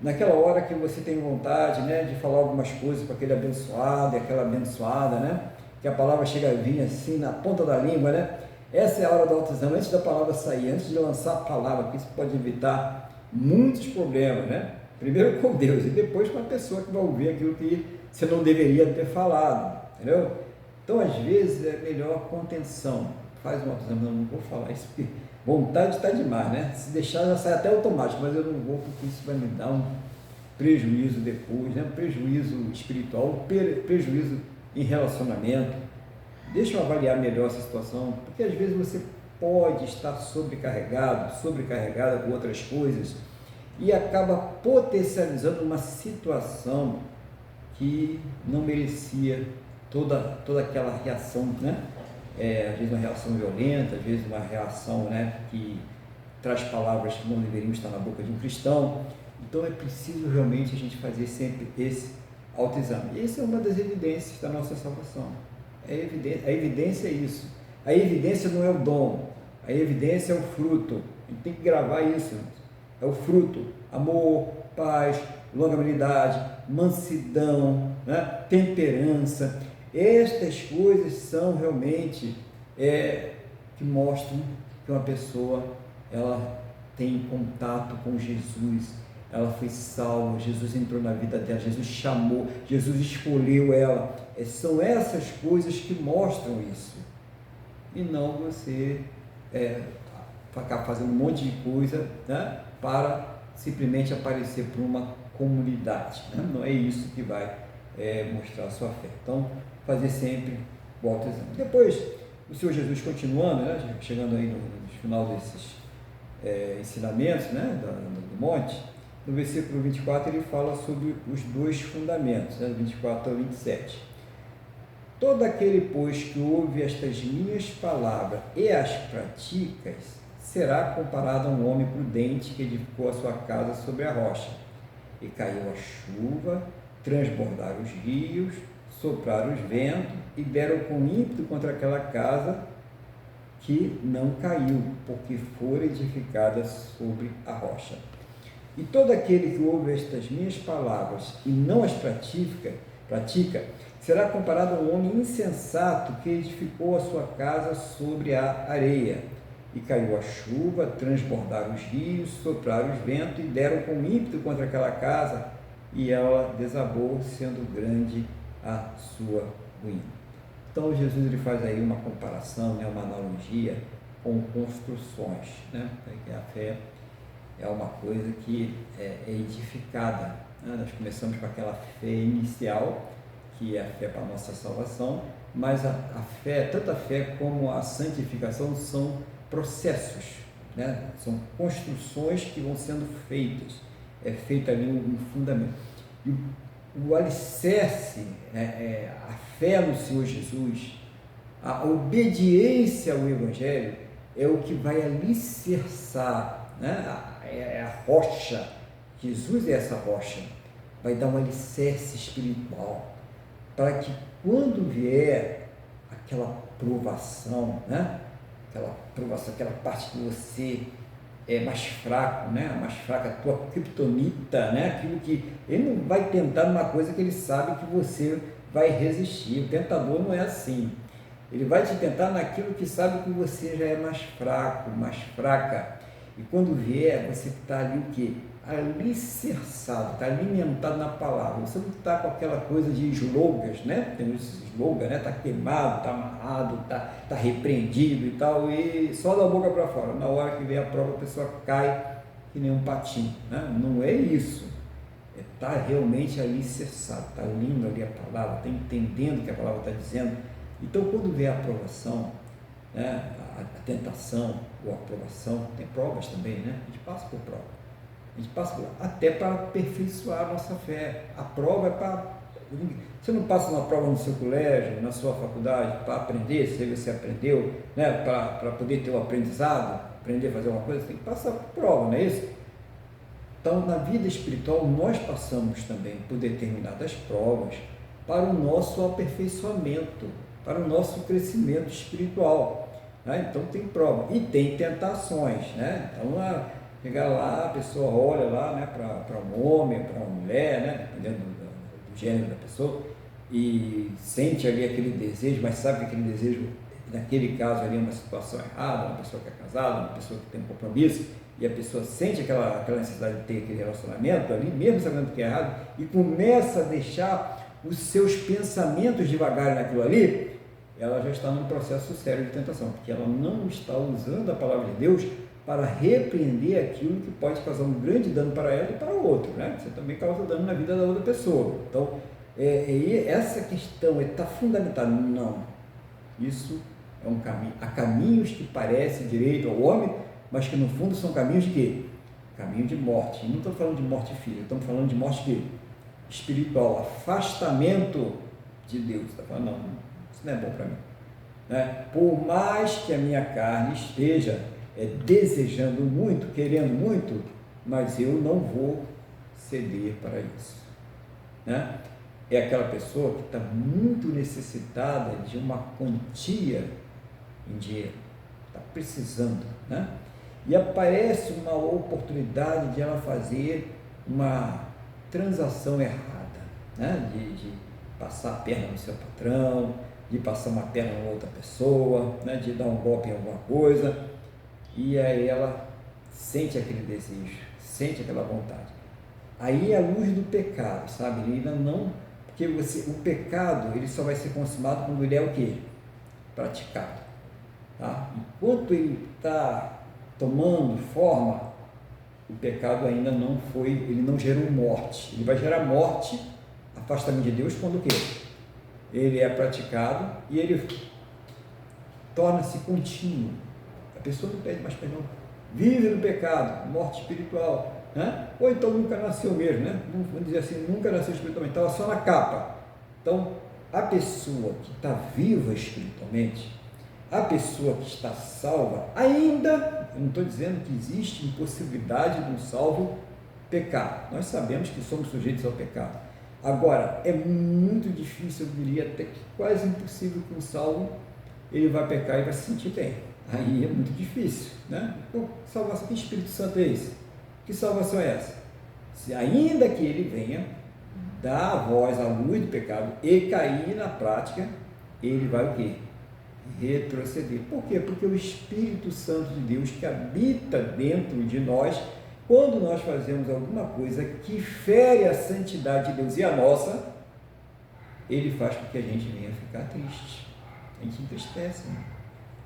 A: naquela hora que você tem vontade, né, de falar algumas coisas para aquele abençoado e aquela abençoada, né, que a palavra chega a vir assim na ponta da língua, né? Essa é a hora do autoexame, antes da palavra sair, antes de lançar a palavra, porque isso pode evitar muitos problemas, né? Primeiro com Deus e depois com a pessoa que vai ouvir aquilo que você não deveria ter falado, entendeu? Então, às vezes, é melhor a contenção. Faz um autoexame, não vou falar isso, porque vontade está demais, né? Se deixar, já sai até automático, mas eu não vou, porque isso vai me dar um prejuízo depois, né? Um prejuízo espiritual, um prejuízo em relacionamento. Deixa eu avaliar melhor essa situação, porque às vezes você pode estar sobrecarregada com outras coisas e acaba potencializando uma situação que não merecia toda aquela reação, né? Às vezes uma reação violenta, às vezes uma reação, né, que traz palavras que não deveriam estar na boca de um cristão. Então é preciso realmente a gente fazer sempre esse autoexame. E essa é uma das evidências da nossa salvação. A evidência é isso. A evidência não é o dom, a evidência é o fruto. A gente tem que gravar isso. É o fruto: amor, paz, longanimidade, mansidão, né? Temperança. Estas coisas são realmente que mostram que uma pessoa ela tem contato com Jesus, ela foi salva, Jesus entrou na vida dela, Jesus chamou, Jesus escolheu ela. São essas coisas que mostram isso, e não você ficar fazendo um monte de coisa, né, para simplesmente aparecer para uma comunidade, né? Não é isso que vai mostrar a sua fé. Então, fazer sempre o autoexame. Depois, o Senhor Jesus continuando, né, chegando aí no final desses ensinamentos, né, do monte, no versículo 24 ele fala sobre os dois fundamentos, né, 24 ao 27. Todo aquele, pois, que ouve estas minhas palavras e as pratica, será comparado a um homem prudente que edificou a sua casa sobre a rocha. E caiu a chuva, transbordaram os rios, sopraram os ventos e deram com ímpeto contra aquela casa, que não caiu, porque fora edificada sobre a rocha. E todo aquele que ouve estas minhas palavras e não as pratica, será comparado a um homem insensato que edificou a sua casa sobre a areia. E caiu a chuva, transbordaram os rios, sopraram os ventos e deram com ímpeto contra aquela casa, e ela desabou, sendo grande a sua ruína. Então Jesus ele faz aí uma comparação, né, uma analogia com construções, né? Porque a fé é uma coisa que é edificada, né? Nós começamos com aquela fé inicial, que é a fé para a nossa salvação, mas a fé, tanto a fé como a santificação são processos, né? São construções que vão sendo feitas, é feito ali um fundamento. E o alicerce, a fé no Senhor Jesus, a obediência ao Evangelho é o que vai alicerçar, né? É a rocha. Jesus é essa rocha, vai dar um alicerce espiritual, para que quando vier aquela provação, né? Aquela provação, aquela parte que você é mais fraco, né? Mais fraca, a tua criptonita, né? Aquilo que ele não vai tentar numa coisa que ele sabe que você vai resistir. O tentador não é assim. Ele vai te tentar naquilo que sabe que você já é mais fraco, mais fraca. E quando vier, você está ali o quê? Alicerçado, está alimentado na palavra. Você não está com aquela coisa de slogas, né? Tem esses slogans, né? Está queimado, está amarrado, está repreendido e tal, e só da boca para fora. Na hora que vem a prova, a pessoa cai que nem um patinho, né? Não é isso. Está realmente alicerçado, está lendo ali a palavra, está entendendo o que a palavra está dizendo. Então, quando vem a aprovação, né? A tentação ou a aprovação, tem provas também, né? A gente passa por prova. A gente passa até para aperfeiçoar a nossa fé. A prova é para... Você não passa uma prova no seu colégio, na sua faculdade, para aprender, se você aprendeu, né? Para poder ter o aprendizado, aprender a fazer uma coisa, você tem que passar por prova, não é isso? Então, na vida espiritual, nós passamos também por determinadas provas para o nosso aperfeiçoamento, para o nosso crescimento espiritual. Né? Então, tem prova. E tem tentações, né? Então, chegar lá, a pessoa olha lá, né, para um homem, para uma mulher, né, dependendo do gênero da pessoa, e sente ali aquele desejo, mas sabe que aquele desejo, naquele caso ali, é uma situação errada, uma pessoa que é casada, uma pessoa que tem um compromisso, e a pessoa sente aquela necessidade de ter aquele relacionamento ali, mesmo sabendo que é errado, e começa a deixar os seus pensamentos devagar naquilo ali, ela já está num processo sério de tentação, porque ela não está usando a palavra de Deus para repreender aquilo que pode causar um grande dano para ela e para o outro, né? Você também causa dano na vida da outra pessoa. Então, essa questão está fundamentada. Não, isso é um caminho. Há caminhos que parecem direito ao homem, mas que no fundo são caminhos de quê? Caminho de morte. E não estou falando de morte física, estamos falando de morte espiritual, afastamento de Deus. Está falando, não, isso não é bom para mim. Né? Por mais que a minha carne esteja desejando muito, querendo muito, mas eu não vou ceder para isso. Né? É aquela pessoa que está muito necessitada de uma quantia em dinheiro, está precisando, né? E aparece uma oportunidade de ela fazer uma transação errada, né? De passar a perna no seu patrão, de passar uma perna em outra pessoa, né? De dar um golpe em alguma coisa. E aí ela sente aquele desejo, sente aquela vontade. Aí é a luz do pecado, sabe? Ele ainda não... Porque o pecado, ele só vai ser consumado quando ele é o quê? Praticado. Tá? Enquanto ele está tomando forma, o pecado ainda não foi, ele não gerou morte. Ele vai gerar morte, afastamento de Deus, quando o quê? Ele é praticado e ele torna-se contínuo. A pessoa não pede mais perdão, vive no pecado, morte espiritual, né? Ou então nunca nasceu mesmo, né? Vamos dizer assim, nunca nasceu espiritualmente, estava só na capa. Então, a pessoa que está viva espiritualmente, a pessoa que está salva, ainda, eu não estou dizendo que existe impossibilidade de um salvo pecar, nós sabemos que somos sujeitos ao pecado. Agora, é muito difícil, eu diria até que quase impossível que um salvo, ele vai pecar e vai se sentir bem. Aí é muito difícil, né? Então, salvação, que Espírito Santo é esse? Que salvação é essa? Se ainda que ele venha dar a voz à luz do pecado e cair na prática, ele vai o quê? Retroceder. Por quê? Porque o Espírito Santo de Deus que habita dentro de nós, quando nós fazemos alguma coisa que fere a santidade de Deus e a nossa, ele faz com que a gente venha ficar triste. A gente entristece, né?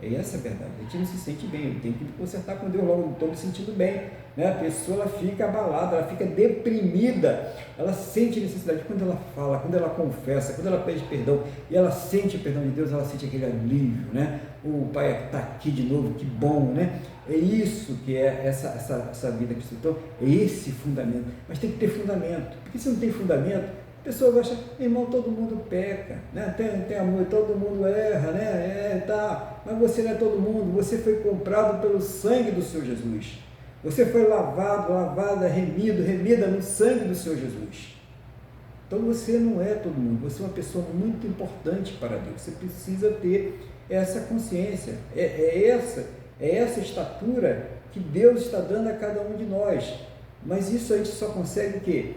A: Essa é a verdade, a gente não se sente bem, eu tenho que me consertar com Deus logo, não estou me sentindo bem, né? A pessoa ela fica abalada, ela fica deprimida, ela sente necessidade, quando ela fala, quando ela confessa, quando ela pede perdão, e ela sente o perdão de Deus, ela sente aquele alívio, né? O Pai está aqui de novo, que bom, né? É isso que é essa vida cristã, então é esse fundamento, mas tem que ter fundamento, porque se não tem fundamento, a pessoa vai achar, irmão, todo mundo peca, né? Tem amor, todo mundo erra, né? Tá. Mas você não é todo mundo, você foi comprado pelo sangue do Senhor Jesus. Você foi lavada, remida no sangue do Senhor Jesus. Então você não é todo mundo, você é uma pessoa muito importante para Deus. Você precisa ter essa consciência, é essa estatura que Deus está dando a cada um de nós. Mas isso a gente só consegue o quê?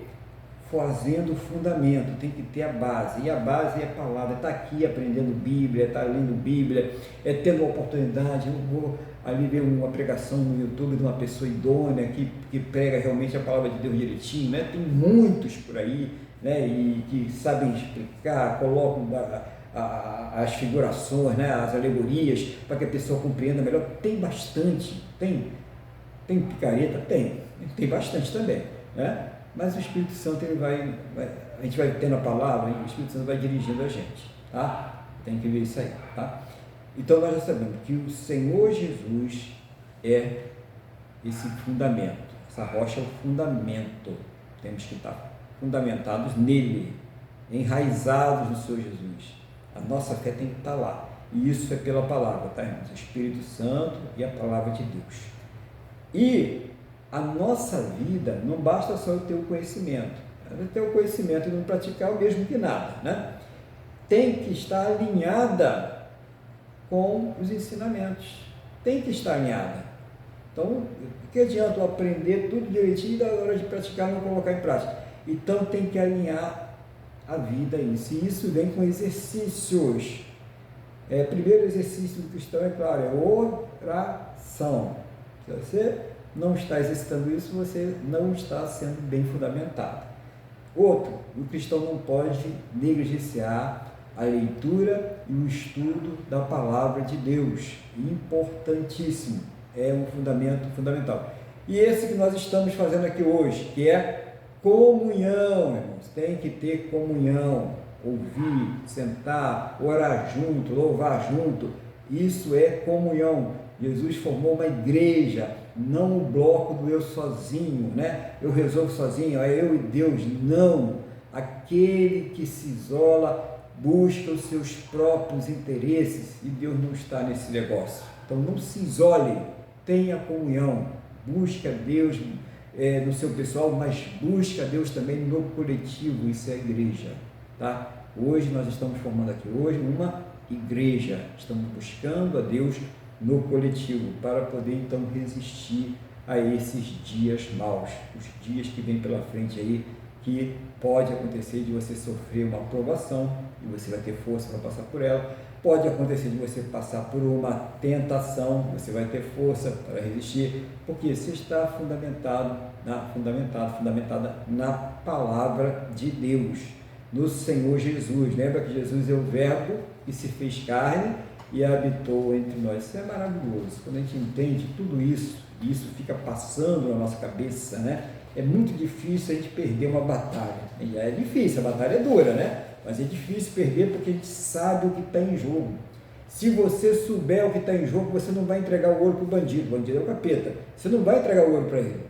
A: fazendo o fundamento, tem que ter a base, e a base é a palavra, está aqui aprendendo Bíblia, está lendo Bíblia, tendo a oportunidade, eu vou ali ver uma pregação no YouTube de uma pessoa idônea que prega realmente a palavra de Deus direitinho, né? Tem muitos por aí, né? E que sabem explicar, colocam as figurações, né? As alegorias, para que a pessoa compreenda melhor. Tem bastante, tem picareta, tem bastante também, né? Mas o Espírito Santo, a gente vai tendo a palavra, e o Espírito Santo vai dirigindo a gente, tá? Tem que ver isso aí, tá? Então nós já sabemos que o Senhor Jesus é esse fundamento, essa rocha é o fundamento, temos que estar fundamentados nele, enraizados no Senhor Jesus, a nossa fé tem que estar lá, e isso é pela palavra, tá, irmãos? O Espírito Santo e a palavra de Deus. E a nossa vida não basta só eu ter o conhecimento, eu ter o conhecimento e não praticar o mesmo que nada, né? Tem que estar alinhada com os ensinamentos, tem que estar alinhada. Então, o que adianta eu aprender tudo direitinho e da hora de praticar não colocar em prática? Então tem que alinhar a vida a isso, e isso vem com exercícios. Primeiro exercício do cristão, é claro, é oração. Se você não está exercitando isso, você não está sendo bem fundamentado. Outro, o cristão não pode negligenciar a leitura e o estudo da palavra de Deus, importantíssimo, é um fundamento fundamental. E esse que nós estamos fazendo aqui hoje, que é comunhão, irmãos, tem que ter comunhão, ouvir, sentar, orar junto, louvar junto, isso é comunhão. Jesus formou uma igreja, não o bloco do eu sozinho, né? Eu resolvo sozinho, é eu e Deus, não. Aquele que se isola busca os seus próprios interesses e Deus não está nesse negócio. Então não se isole, tenha comunhão, busca Deus no seu pessoal, mas busca Deus também no coletivo, isso é a igreja, tá? Hoje nós estamos formando aqui hoje uma igreja, estamos buscando a Deus no coletivo, para poder então resistir a esses dias maus, os dias que vem pela frente aí, que pode acontecer de você sofrer uma provação e você vai ter força para passar por ela, pode acontecer de você passar por uma tentação, você vai ter força para resistir, porque você está fundamentada na palavra de Deus, no Senhor Jesus. Lembra que Jesus é o Verbo que se fez carne e habitou entre nós. Isso é maravilhoso. Quando a gente entende tudo isso, e isso fica passando na nossa cabeça, né? É muito difícil a gente perder uma batalha. E é difícil, a batalha é dura, né? Mas é difícil perder porque a gente sabe o que está em jogo. Se você souber o que está em jogo, você não vai entregar o ouro para o bandido. O bandido é o capeta. Você não vai entregar o ouro para ele,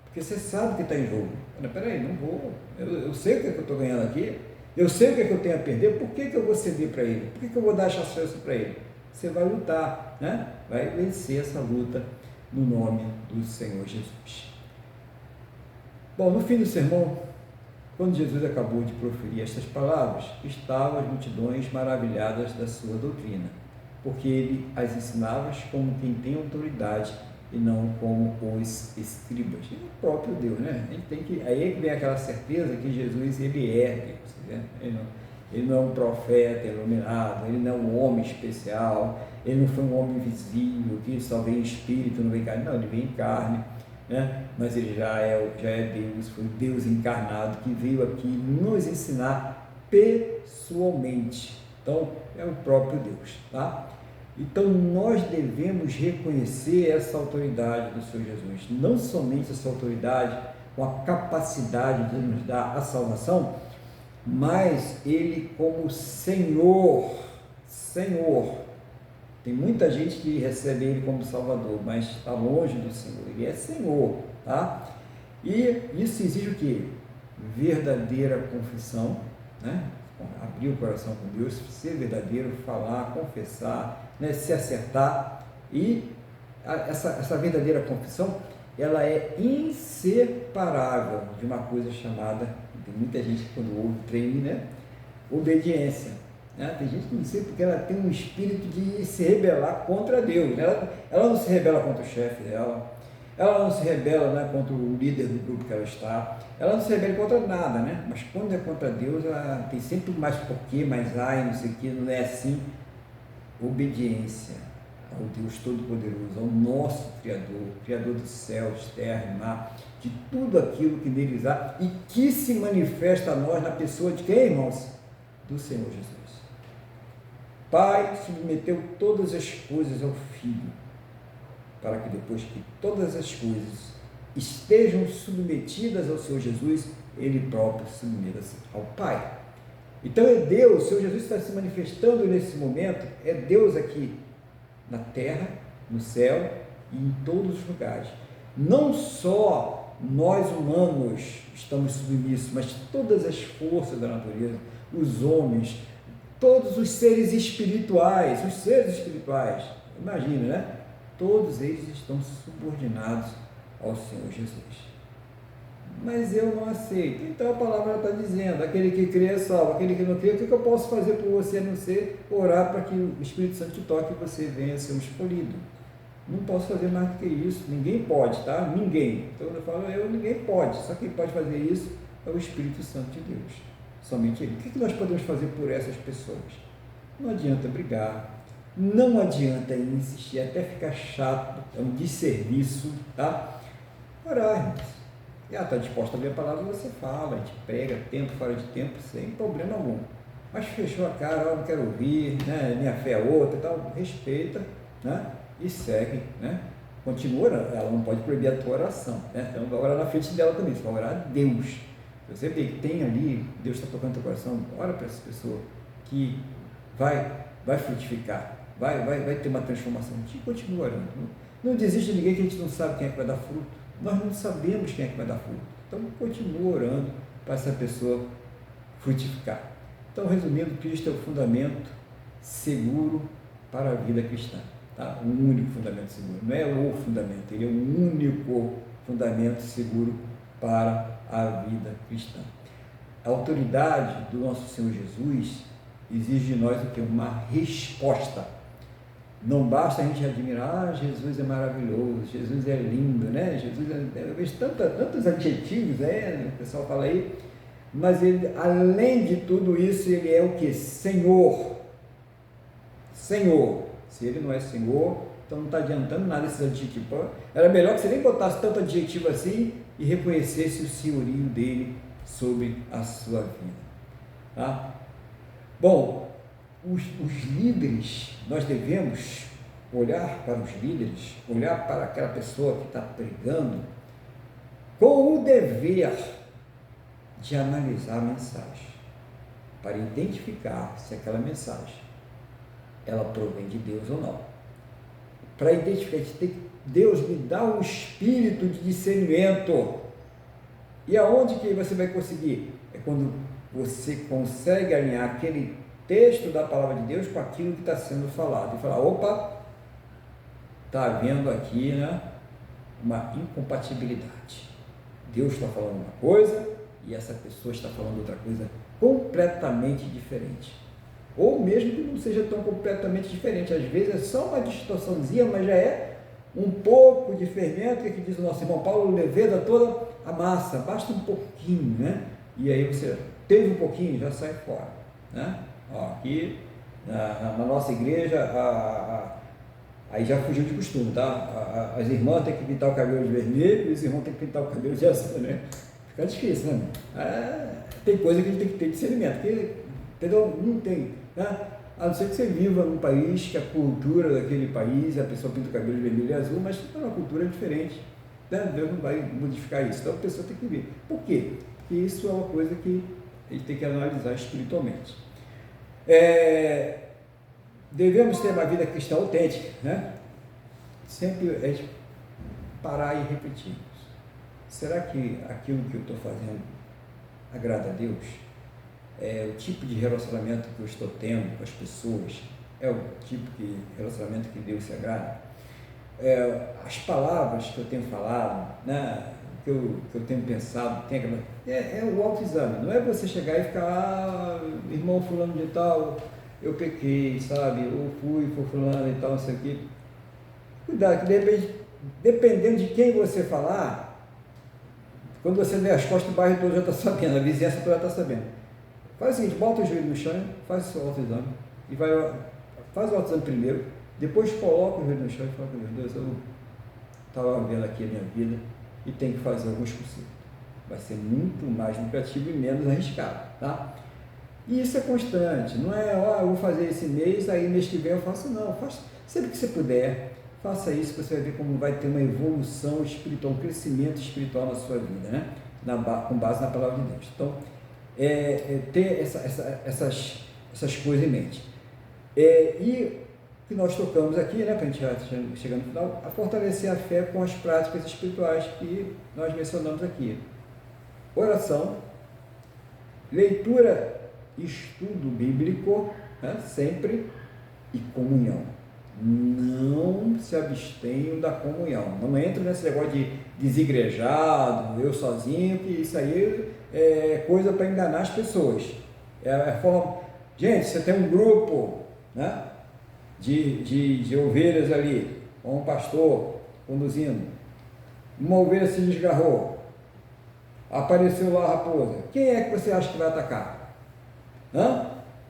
A: porque você sabe o que está em jogo. Peraí, não vou. Eu sei o que eu estou ganhando aqui. Eu sei o que eu tenho a perder, por que eu vou ceder para ele? Por que eu vou dar chance para ele? Você vai lutar, né? Vai vencer essa luta no nome do Senhor Jesus. Bom, no fim do sermão, quando Jesus acabou de proferir estas palavras, estavam as multidões maravilhadas da sua doutrina, porque ele as ensinava como quem tem autoridade e não como os escribas. E o próprio Deus, né? A gente tem que, aí é que vem aquela certeza que Jesus, ele é Deus, né? Ele não é um profeta iluminado, ele não é um homem especial, ele não foi um homem invisível, que só vem em espírito, não vem em carne, não, ele vem em carne, né? Mas ele já é Deus, foi Deus encarnado, que veio aqui nos ensinar pessoalmente. Então, é o próprio Deus, tá? Então, nós devemos reconhecer essa autoridade do Senhor Jesus, não somente essa autoridade com a capacidade de nos dar a salvação, mas Ele como Senhor. Tem muita gente que recebe Ele como Salvador, mas está longe do Senhor. Ele é Senhor, tá? E isso exige o quê? Verdadeira confissão, né? Abrir o coração com Deus, ser verdadeiro, falar, confessar, né? Se acertar. E essa verdadeira confissão, ela é inseparável de uma coisa chamada, tem muita gente que quando ouve treine, né? Obediência. Né? Tem gente que não sei porque ela tem um espírito de se rebelar contra Deus. Ela não se rebela contra o chefe dela, ela não se rebela, né, contra o líder do grupo que ela está, ela não se rebela contra nada, né? Mas quando é contra Deus, ela tem sempre mais porquê, mais ai, não sei o que, não é assim. Obediência ao Deus Todo-Poderoso, ao nosso Criador, Criador dos céus, terra e mar, de tudo aquilo que neles há e que se manifesta a nós na pessoa de quem, irmãos? Do Senhor Jesus. Pai submeteu todas as coisas ao Filho, para que depois que todas as coisas estejam submetidas ao Senhor Jesus, Ele próprio submeta-se ao Pai. Então é Deus, o Senhor Jesus está se manifestando nesse momento, é Deus aqui na terra, no céu e em todos os lugares. Não só nós humanos estamos submissos, mas todas as forças da natureza, os homens, todos os seres espirituais, imagina, né? Todos eles estão subordinados ao Senhor Jesus. Mas eu não aceito. Então a palavra está dizendo, aquele que crê é salvo, aquele que não crê, o que eu posso fazer por você a não ser orar para que o Espírito Santo te toque e você venha a ser um escolhido? Não posso fazer mais do que isso, ninguém pode, tá? Ninguém. Então eu falo, ninguém pode, só quem pode fazer isso é o Espírito Santo de Deus, somente Ele. O que nós podemos fazer por essas pessoas? Não adianta brigar, não adianta insistir, até ficar chato, é um desserviço, tá? Orar, irmãos. Está disposta a ler a palavra, você fala, a gente prega, tempo, fora de tempo, sem problema algum. Mas fechou a cara, não quero ouvir, né? Minha fé é outra e tal, respeita, né? E segue, né? Continua orando, ela não pode proibir a tua oração, né? Então vai orar na frente dela também, você vai orar a Deus. Você vê que tem ali, Deus está tocando teu coração, ora para essa pessoa que vai frutificar, vai ter uma transformação. A gente continua orando. Não desiste de ninguém, que a gente não sabe quem é que vai dar fruto. Nós não sabemos quem é que vai dar fruto. Então, continua orando para essa pessoa frutificar. Então, resumindo, Cristo é o fundamento seguro para a vida cristã. Tá? O único fundamento seguro. Não é o fundamento, ele é o único fundamento seguro para a vida cristã. A autoridade do nosso Senhor Jesus exige de nós o que? Uma resposta. Não basta a gente admirar, Jesus é maravilhoso, Jesus é lindo, né? Jesus eu vejo tantos adjetivos, o pessoal fala aí, mas ele, além de tudo isso, ele é o que? Senhor. Senhor. Se ele não é Senhor, então não está adiantando nada esses adjetivos. Era melhor que você nem botasse tanto adjetivo assim e reconhecesse o senhorio dele sobre a sua vida. Tá? Bom, os líderes, nós devemos olhar para os líderes, olhar para aquela pessoa que está pregando, com o dever de analisar a mensagem, para identificar se aquela mensagem ela provém de Deus ou não. Para identificar, Deus me dá um espírito de discernimento. E aonde que você vai conseguir? É quando você consegue alinhar aquele texto da palavra de Deus com aquilo que está sendo falado, e falar, opa, está havendo aqui, né, uma incompatibilidade. Deus está falando uma coisa e essa pessoa está falando outra coisa completamente diferente, ou mesmo que não seja tão completamente diferente, às vezes é só uma distorçãozinha, mas já é um pouco de fermento, que diz o nosso irmão Paulo, leveda toda a massa, basta um pouquinho, né, e aí você teve um pouquinho, já sai fora, né? Aqui na nossa igreja, aí já fugiu de costume, tá? As irmãs têm que pintar o cabelo de vermelho e os irmãos têm que pintar o cabelo de azul, né? Fica difícil, né? Tem coisa que a gente tem que ter discernimento, porque, entendeu? Não tem, né? A não ser que você viva num país que a cultura daquele país, a pessoa pinta o cabelo de vermelho e azul, mas é uma cultura diferente, né? Deus não vai modificar isso, então a pessoa tem que ver. Por quê? Porque isso é uma coisa que a gente tem que analisar espiritualmente. Devemos ter uma vida cristã autêntica, né? Sempre a gente parar e refletir. Será que aquilo que eu estou fazendo agrada a Deus? O tipo de relacionamento que eu estou tendo com as pessoas é o tipo de relacionamento que Deus se agrada? As palavras que eu tenho falado, né? Que eu tenho pensado, é o autoexame, não é você chegar e ficar, irmão fulano de tal, eu pequei, sabe, ou fui fulano e tal, não sei o quê. Cuidado, que de repente dependendo de quem você falar, quando você der as costas, o bairro todo já está sabendo, a vizinhança toda já está sabendo. Faz o seguinte, bota o joelho no chão, faz o seu autoexame, e faz o autoexame primeiro, depois coloca o joelho no chão e fala, meu Deus, eu estava vendo aqui a minha vida e tenho que fazer alguns consertos. Vai ser muito mais lucrativo e menos arriscado, tá? E isso é constante, não é, eu vou fazer esse mês, aí mês que vem eu faço, não, faça sempre que você puder, faça isso, você vai ver como vai ter uma evolução espiritual, um crescimento espiritual na sua vida, né? Com base na palavra de Deus. Então, ter essas coisas em mente. E que nós tocamos aqui, né, para a gente chegar no final, a fortalecer a fé com as práticas espirituais que nós mencionamos aqui. Oração, leitura, estudo bíblico, né, sempre, e comunhão. Não se abstenham da comunhão. Não entra nesse negócio de desigrejado, eu sozinho, que isso aí é coisa para enganar as pessoas. Gente, você tem um grupo, né, de ovelhas ali, com um pastor conduzindo. Uma ovelha se desgarrou. Apareceu lá a raposa. Quem é que você acha que vai atacar?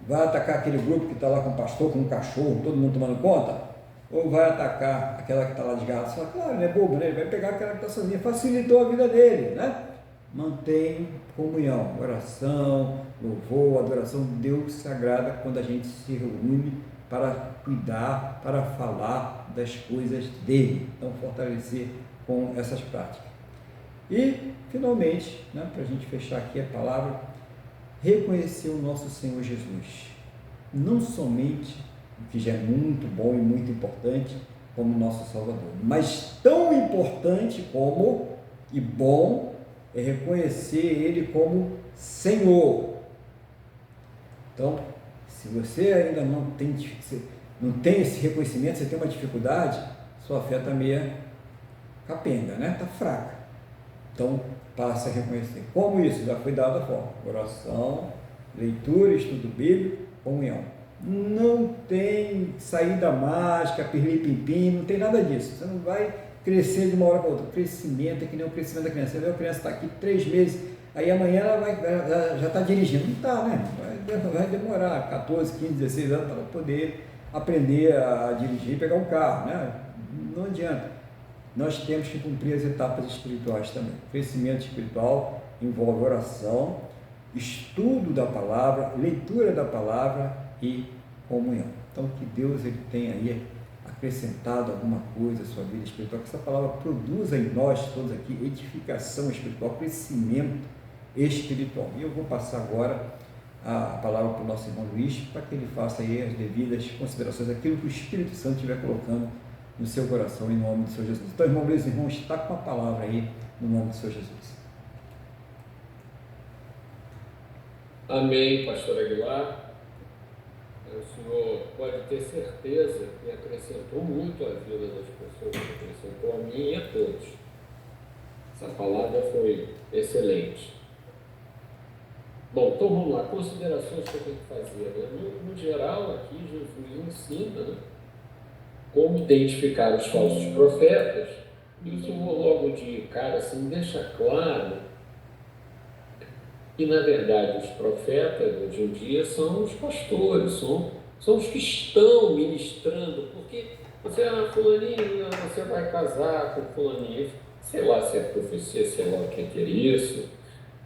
A: Vai atacar aquele grupo que está lá com o pastor, com o cachorro, todo mundo tomando conta? Ou vai atacar aquela que está lá desgarrada? Você fala, claro, ele é bobo, né? Ele vai pegar aquela que está sozinha. Facilitou a vida dele, né? Mantém comunhão, oração, louvor, adoração. Deus se agrada quando a gente se reúne para cuidar, para falar das coisas dele. Então, fortalecer com essas práticas. E, finalmente, né, para a gente fechar aqui a palavra, reconhecer o nosso Senhor Jesus, não somente, o que já é muito bom e muito importante, como nosso Salvador, mas tão importante como e bom é reconhecer Ele como Senhor. Então, se você ainda não tem esse reconhecimento, você tem uma dificuldade, sua fé está meio capenga, né? Está fraca. Então, passe a reconhecer. Como isso? Já foi dada a forma. Oração, leitura, estudo bíblico, comunhão. Não tem saída mágica, pirlim-pim-pim, não tem nada disso. Você não vai crescer de uma hora para outra. O crescimento é que nem o crescimento da criança. Você vê a criança está aqui 3 meses, aí amanhã ela já está dirigindo. Não está, né? Vai demorar 14, 15, 16 anos para poder aprender a dirigir e pegar um carro, né? Não adianta. Nós temos que cumprir as etapas espirituais também. O crescimento espiritual envolve oração, estudo da palavra, leitura da palavra e comunhão. Então, que Deus ele tenha aí acrescentado alguma coisa à sua vida espiritual, que essa palavra produza em nós todos aqui edificação espiritual, crescimento espiritual. E eu vou passar agora a palavra para o nosso irmão Luiz, para que ele faça aí as devidas considerações, aquilo que o Espírito Santo estiver colocando no seu coração, em nome do Senhor Jesus. Então, irmão Luiz, irmão, está com a palavra aí, no nome do Senhor Jesus.
C: Amém, pastor Aguilar. O senhor pode ter certeza que acrescentou muito a vida das pessoas, acrescentou a mim e a todos. Essa palavra foi excelente. Bom, então vamos lá, considerações que eu tenho que fazer, né? No geral, aqui Jesus ensina, né, como identificar os falsos profetas, e o Senhor logo de cara assim deixa claro que na verdade os profetas hoje em dia são os pastores, são os que estão ministrando, porque você, fulaninho, você vai casar com fulaninho, sei lá se é profecia, sei lá o que é isso,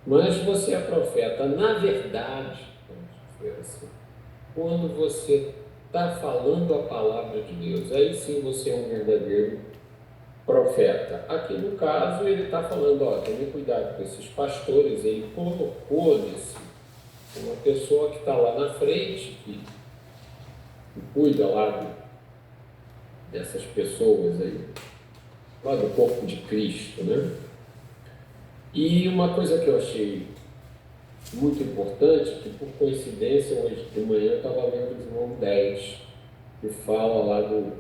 C: mas você é profeta, na verdade, vamos dizer assim, quando você está falando a palavra de Deus, aí sim você é um verdadeiro profeta. Aqui no caso ele está falando, tome cuidado com esses pastores, ele colocou uma pessoa que está lá na frente, que cuida lá dessas pessoas aí, lá do corpo de Cristo, né? E uma coisa que eu achei muito importante, que por coincidência hoje de manhã eu estava lendo João 10, que fala lá do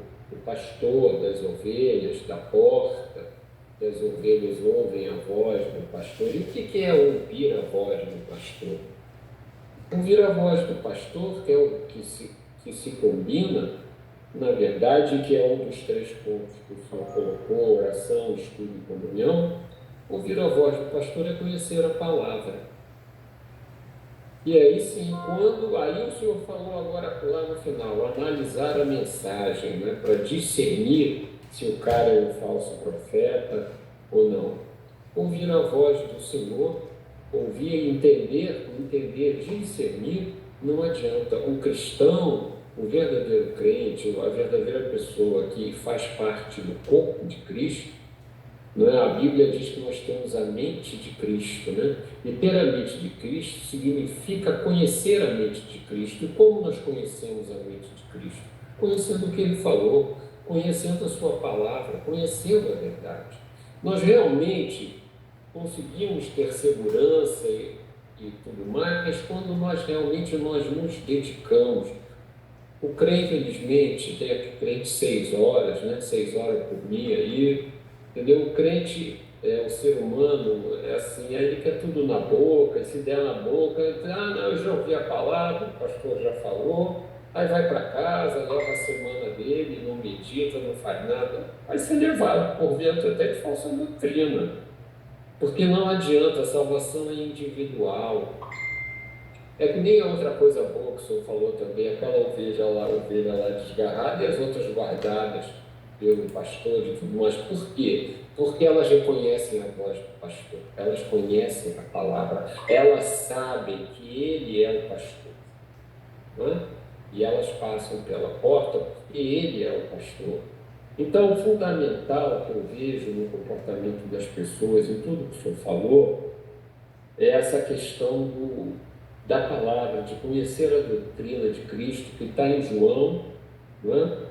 C: pastor, das ovelhas, da porta, das ovelhas ouvem a voz do pastor. E o que é ouvir a voz do pastor? Ouvir a voz do pastor, que é o que se combina na verdade, que é um dos 3 pontos que o Senhor colocou: oração, estudo e comunhão. Ouvir a voz do pastor é conhecer a palavra. E aí sim, aí o Senhor falou agora lá no final, analisar a mensagem, né, para discernir se o cara é um falso profeta ou não. Ouvir a voz do Senhor, ouvir e entender, discernir, não adianta. O cristão, o verdadeiro crente, a verdadeira pessoa que faz parte do corpo de Cristo, não é? A Bíblia diz que nós temos a mente de Cristo, né? E ter a mente de Cristo significa conhecer a mente de Cristo. E como nós conhecemos a mente de Cristo? Conhecendo o que Ele falou, conhecendo a Sua palavra, conhecendo a verdade. Nós realmente conseguimos ter segurança e tudo mais quando nós realmente nos dedicamos. O crente, infelizmente, tem aqui crente 6 horas, né? 6 horas por dia aí. Entendeu? O crente, o ser humano, é assim, aí ele quer tudo na boca, e se der na boca, ele diz, não, eu já ouvi a palavra, o pastor já falou, aí vai para casa, leva a semana dele, não medita, não faz nada, vai ser levado por vento até de falsa doutrina, porque não adianta, a salvação é individual. É que nem a outra coisa boa que o senhor falou também, aquela ovelha lá desgarrada e as outras guardadas pelo pastor e tudo mais. Por quê? Porque elas reconhecem a voz do pastor, elas conhecem a palavra, elas sabem que ele é o pastor, não é? E elas passam pela porta porque ele é o pastor. Então, o fundamental que eu vejo no comportamento das pessoas, em tudo que o senhor falou, é essa questão da palavra, de conhecer a doutrina de Cristo, que está em João, não é?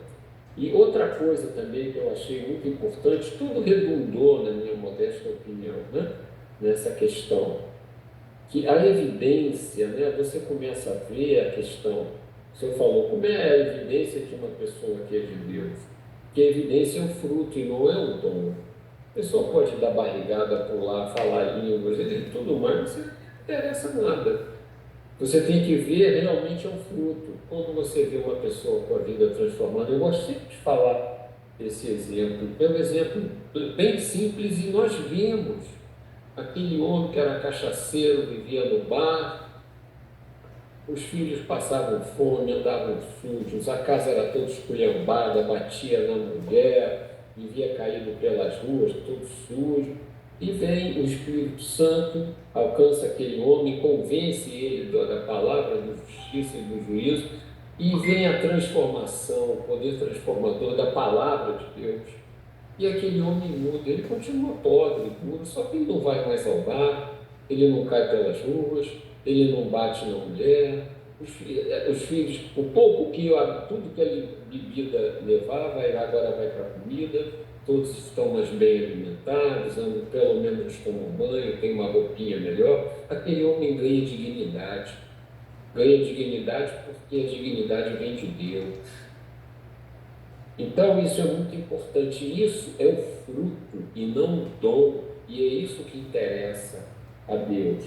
C: E outra coisa também que eu achei muito importante, tudo redundou, na minha modesta opinião, né? Nessa questão, que a evidência, né? Você começa a ver a questão, o senhor falou, como é a evidência de uma pessoa que é de Deus? Que a evidência é um fruto e não é um dom. A pessoa pode dar barrigada, pular, falar línguas e tudo mais, mas não interessa nada. Você tem que ver realmente é um fruto. Quando você vê uma pessoa com a vida transformada, eu gosto sempre de falar esse exemplo. É um exemplo bem simples e nós vimos aquele homem que era cachaceiro, vivia no bar, os filhos passavam fome, andavam sujos, a casa era toda esculhambada, batia na mulher, vivia caído pelas ruas, todo sujo. E vem o Espírito Santo, alcança aquele homem, convence ele da palavra, da justiça e do juízo, e vem a transformação, o poder transformador da palavra de Deus. E aquele homem muda, ele continua pobre, puro, só que ele não vai mais ao bar, ele não cai pelas ruas, ele não bate na mulher. Os filhos, o pouco que tudo que a bebida levava, agora vai para a comida. Todos estão mais bem alimentados, pelo menos tomam banho, tem uma roupinha melhor. Aquele homem ganha dignidade. Ganha dignidade porque a dignidade vem de Deus. Então, isso é muito importante. Isso é o fruto e não o dom. E é isso que interessa a Deus.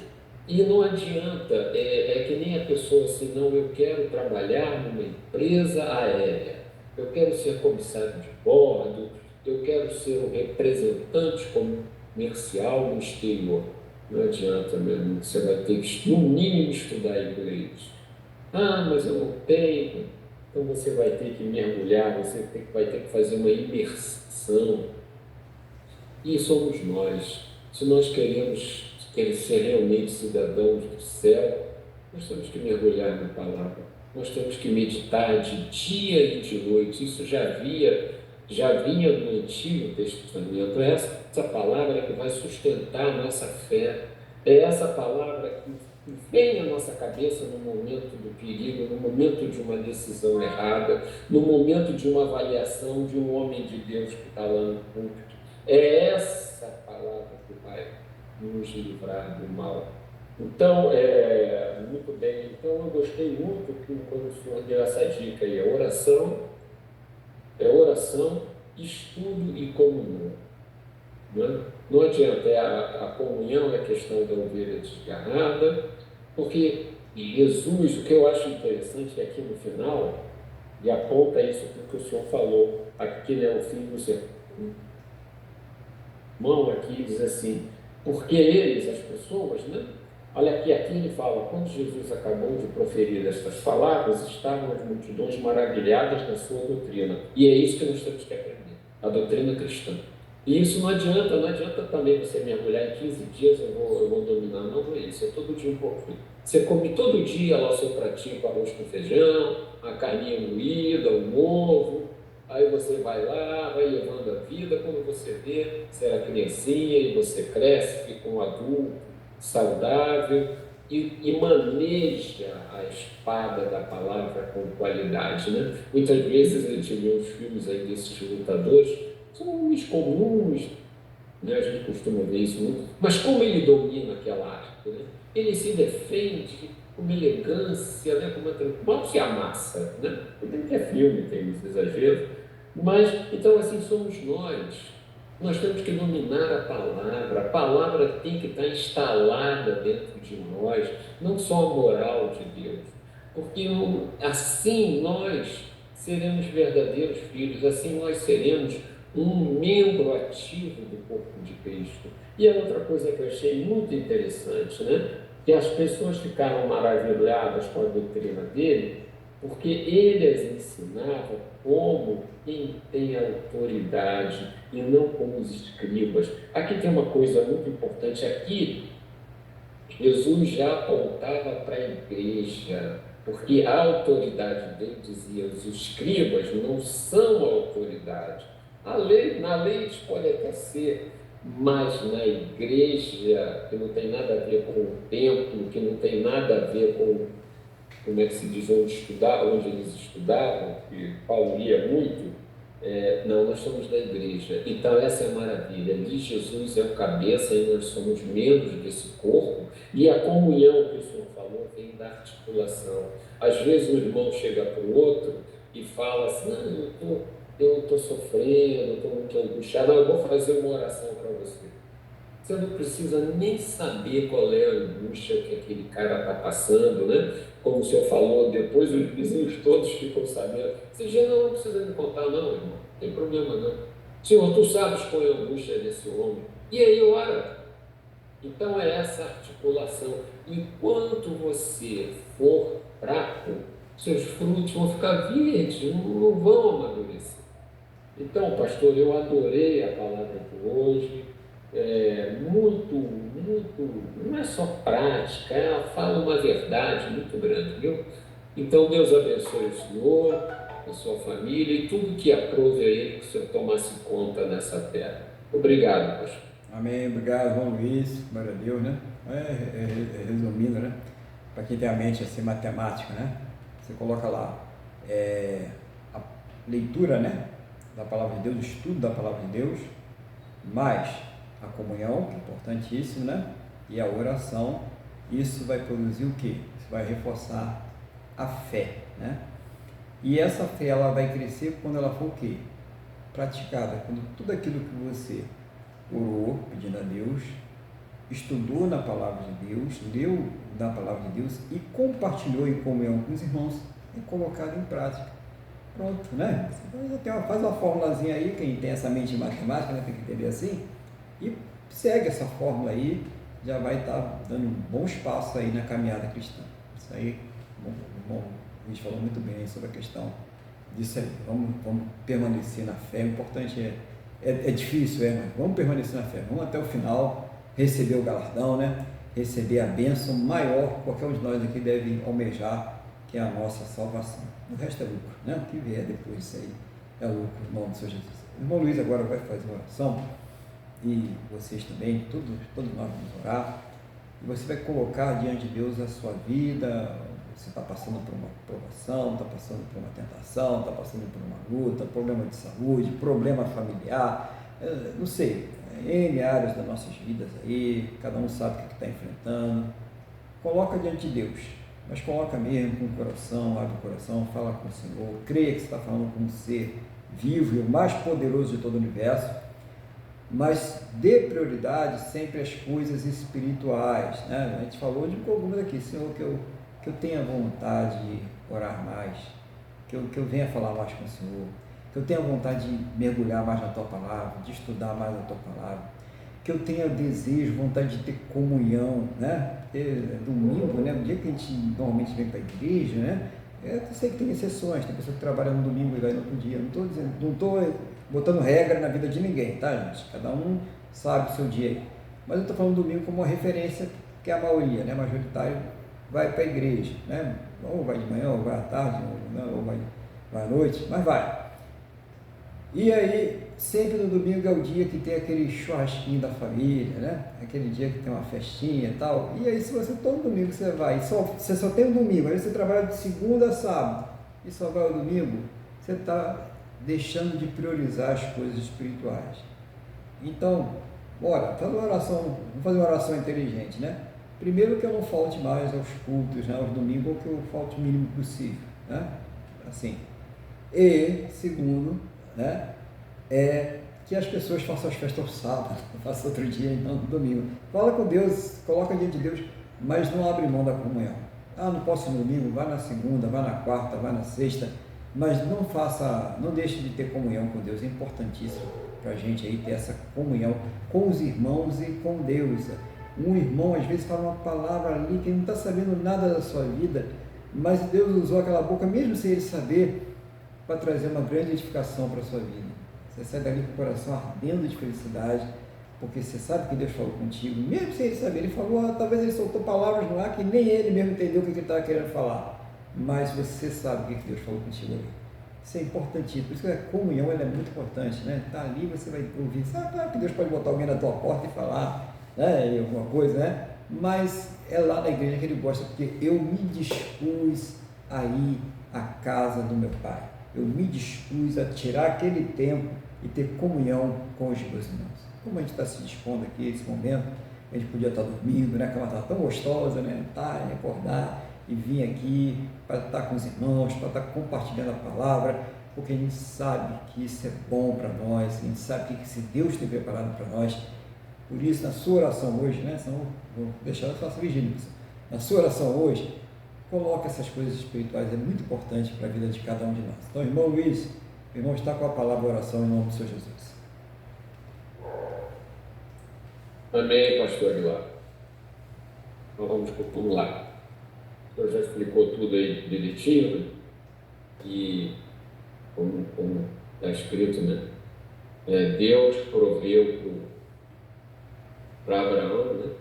C: E não adianta, é que nem a pessoa assim, não, eu quero trabalhar numa empresa aérea, eu quero ser comissário de bordo, eu quero ser um representante comercial no exterior. Não adianta, meu amigo, você vai ter que, no mínimo, estudar inglês. Mas eu não tenho. Então você vai ter que mergulhar, vai ter que fazer uma imersão. E somos nós. Se nós queremos ser realmente cidadãos do céu, nós temos que mergulhar na palavra. Nós temos que meditar de dia e de noite. Isso já vinha do Antigo Testamento. É essa palavra que vai sustentar a nossa fé. É essa palavra que vem à nossa cabeça no momento do perigo, no momento de uma decisão errada, no momento de uma avaliação de um homem de Deus que está lá no púlpito. É essa palavra que vai nos livrar do mal. Então, muito bem. Então, eu gostei muito quando o senhor deu essa dica aí. Oração, estudo e comunhão. Não adianta, a comunhão é a questão da ovelha desgarrada, porque Jesus, o que eu acho interessante é que aqui no final,
D: E aponta isso porque o Senhor falou. Aqui, né, o filho do seu irmão aqui diz assim, porque eles, as pessoas, né? Olha aqui ele fala, quando Jesus acabou de proferir estas palavras, estavam as multidões maravilhadas na sua doutrina. E é isso que nós temos que aprender, a doutrina cristã. E isso não adianta também você mergulhar em 15 dias, eu vou dominar, não é isso, é todo dia um pouquinho. Você come todo dia lá o seu pratinho com arroz com feijão, a carninha moída, o ovo, aí você vai lá, vai levando a vida, quando você vê, você era criancinha e você cresce, fica um adulto saudável e maneja a espada da palavra com qualidade, né? Muitas vezes a gente vê os filmes aí desses lutadores, são homens comuns, né? A gente costuma ver isso muito, mas como ele domina aquela arte, né? Ele se defende com uma elegância, né? Com uma tranquilidade que amassa, né? Tem é filme, tem muitos exageros, mas, então assim, somos nós temos que dominar a palavra tem que estar instalada dentro de nós, não só a moral de Deus, porque assim nós seremos verdadeiros filhos, assim nós seremos um membro ativo do corpo de Cristo. E a outra coisa que eu achei muito interessante, né? Que as pessoas ficaram maravilhadas com a doutrina dele, porque ele as ensinava como quem tem autoridade e não como os escribas. Aqui tem uma coisa muito importante, aqui Jesus já apontava para a igreja, porque a autoridade dele dizia, os escribas não são a autoridade. Na lei eles podem até ser, mas na igreja, que não tem nada a ver com o templo, que não tem nada a ver com, como é que se diz, onde eles estudavam, que Paulo ia muito, não, nós somos da igreja. Então essa é a maravilha, ali Jesus é o cabeça e nós somos membros desse corpo, e a comunhão que o Senhor falou vem da articulação. Às vezes o irmão chega para o outro e fala assim, não, eu estou sofrendo, estou muito angustiado, eu vou fazer uma oração para você. Você não precisa nem saber qual é a angústia que aquele cara está passando, né? Como o senhor falou, depois os vizinhos todos ficam sabendo. Você já não precisa me contar, não, irmão, não tem problema não. Senhor, tu sabes qual é a angústia desse homem. E aí ora. Então é essa articulação. Enquanto você for fraco, seus frutos vão ficar verdes, não vão amadurecer. Então, pastor, eu adorei a palavra de hoje, não é só prática, ela fala uma verdade muito grande, viu? Então, Deus abençoe o senhor, a sua família e tudo que aprove a ele que o senhor tomasse conta nessa terra. Obrigado, pastor.
A: Amém, obrigado, João Luiz, glória a Deus, né? Resumindo, né? Para quem tem a mente assim, matemática, né? Você coloca lá a leitura, né? Da palavra de Deus, o estudo da palavra de Deus, mais a comunhão, que é importantíssimo, né? E a oração, isso vai produzir o quê? Isso vai reforçar a fé, né? E essa fé, ela vai crescer quando ela for o quê? Praticada, quando tudo aquilo que você orou, pedindo a Deus, estudou na palavra de Deus, leu na palavra de Deus e compartilhou em comunhão com os irmãos, é colocado em prática. Pronto, né? Você faz uma formulazinha aí, quem tem essa mente matemática, né, tem que entender assim, e segue essa fórmula aí, já vai estar dando bons passos aí na caminhada cristã. Isso aí, bom, a gente falou muito bem sobre a questão disso aí. Vamos permanecer na fé. O importante é difícil, mas vamos permanecer na fé. Vamos até o final receber o galardão, né? Receber a bênção maior que qualquer um de nós aqui deve almejar, que é a nossa salvação. O resto é lucro, né? O que vier depois disso aí é lucro, em nome do Senhor Jesus. O irmão Luiz agora vai fazer uma oração, e vocês também, todos nós vamos orar, e você vai colocar diante de Deus a sua vida. Você está passando por uma provação, está passando por uma tentação, está passando por uma luta, problema de saúde, problema familiar, não sei, N áreas das nossas vidas aí, cada um sabe o que está enfrentando. Coloca diante de Deus, mas coloca mesmo com o coração, abre o coração, fala com o Senhor, creia que você está falando com um ser vivo e o mais poderoso de todo o universo, mas dê prioridade sempre às coisas espirituais, né? A gente falou de algumas aqui, Senhor, que eu tenha vontade de orar mais, que eu venha falar mais com o Senhor, que eu tenha vontade de mergulhar mais na Tua Palavra, de estudar mais a Tua Palavra, que eu tenha desejo, vontade de ter comunhão, né? Porque domingo, né? O dia que a gente normalmente vem para a igreja, né? Eu sei que tem exceções, tem pessoa que trabalha no domingo e vai no outro dia. Não estou botando regra na vida de ninguém, tá, gente? Cada um sabe o seu dia aí. Mas eu estou falando do domingo como uma referência que a maioria, né? Majoritário, vai para a igreja, né? Ou vai de manhã, ou vai à tarde, ou vai à noite, mas vai. E aí, sempre no domingo é o dia que tem aquele churrasquinho da família, né? Aquele dia que tem uma festinha e tal. E aí, se você todo domingo você vai, você só tem um domingo, aí você trabalha de segunda a sábado e só vai ao domingo, você está deixando de priorizar as coisas espirituais. Então, bora, vamos fazer uma oração inteligente, né? Primeiro, que eu não falte mais aos cultos, né, aos domingos, ou que eu falte o mínimo possível, né? Assim. E, segundo, né, que as pessoas façam as festas ao sábado, façam outro dia, então no domingo. Fala com Deus, coloca diante de Deus, mas não abre mão da comunhão. Ah, não posso ir no domingo, vai na segunda, vai na quarta, vai na sexta, mas não deixe de ter comunhão com Deus, é importantíssimo para a gente aí ter essa comunhão com os irmãos e com Deus. Um irmão às vezes fala uma palavra ali que não está sabendo nada da sua vida, mas Deus usou aquela boca, mesmo sem ele saber, para trazer uma grande edificação para a sua vida. Você sai dali com o coração ardendo de felicidade, porque você sabe que Deus falou contigo, mesmo sem ele saber. Ele falou, talvez ele soltou palavras no ar que nem ele mesmo entendeu o que ele estava querendo falar, mas você sabe o que Deus falou contigo ali. Isso é importantíssimo, por isso que a comunhão ela é muito importante, né? Está ali, você vai ouvir, sabe, claro que Deus pode botar alguém na tua porta e falar, né, e alguma coisa, né? Mas é lá na igreja que ele gosta, porque eu me dispus a ir à casa do meu Pai. Eu me dispus a tirar aquele tempo e ter comunhão com os meus irmãos. Como a gente está se dispondo aqui nesse momento, a gente podia estar dormindo, né? A cama está tão gostosa, né? Tá, e acordar e vir aqui para estar com os irmãos, para estar compartilhando a palavra, porque a gente sabe que isso é bom para nós, a gente sabe que esse Deus tem preparado para nós. Por isso, na sua oração hoje, né? Senão vou deixar a sua vigília. Na sua oração hoje, coloca essas coisas espirituais, é muito importante para a vida de cada um de nós. Então, irmão Luiz, o irmão está com a palavra oração em nome do Senhor Jesus.
D: Amém, pastor Aguilar. Então vamos lá. O senhor já explicou tudo aí direitinho, né? E como está escrito, né? Deus proveu para Abraão, né?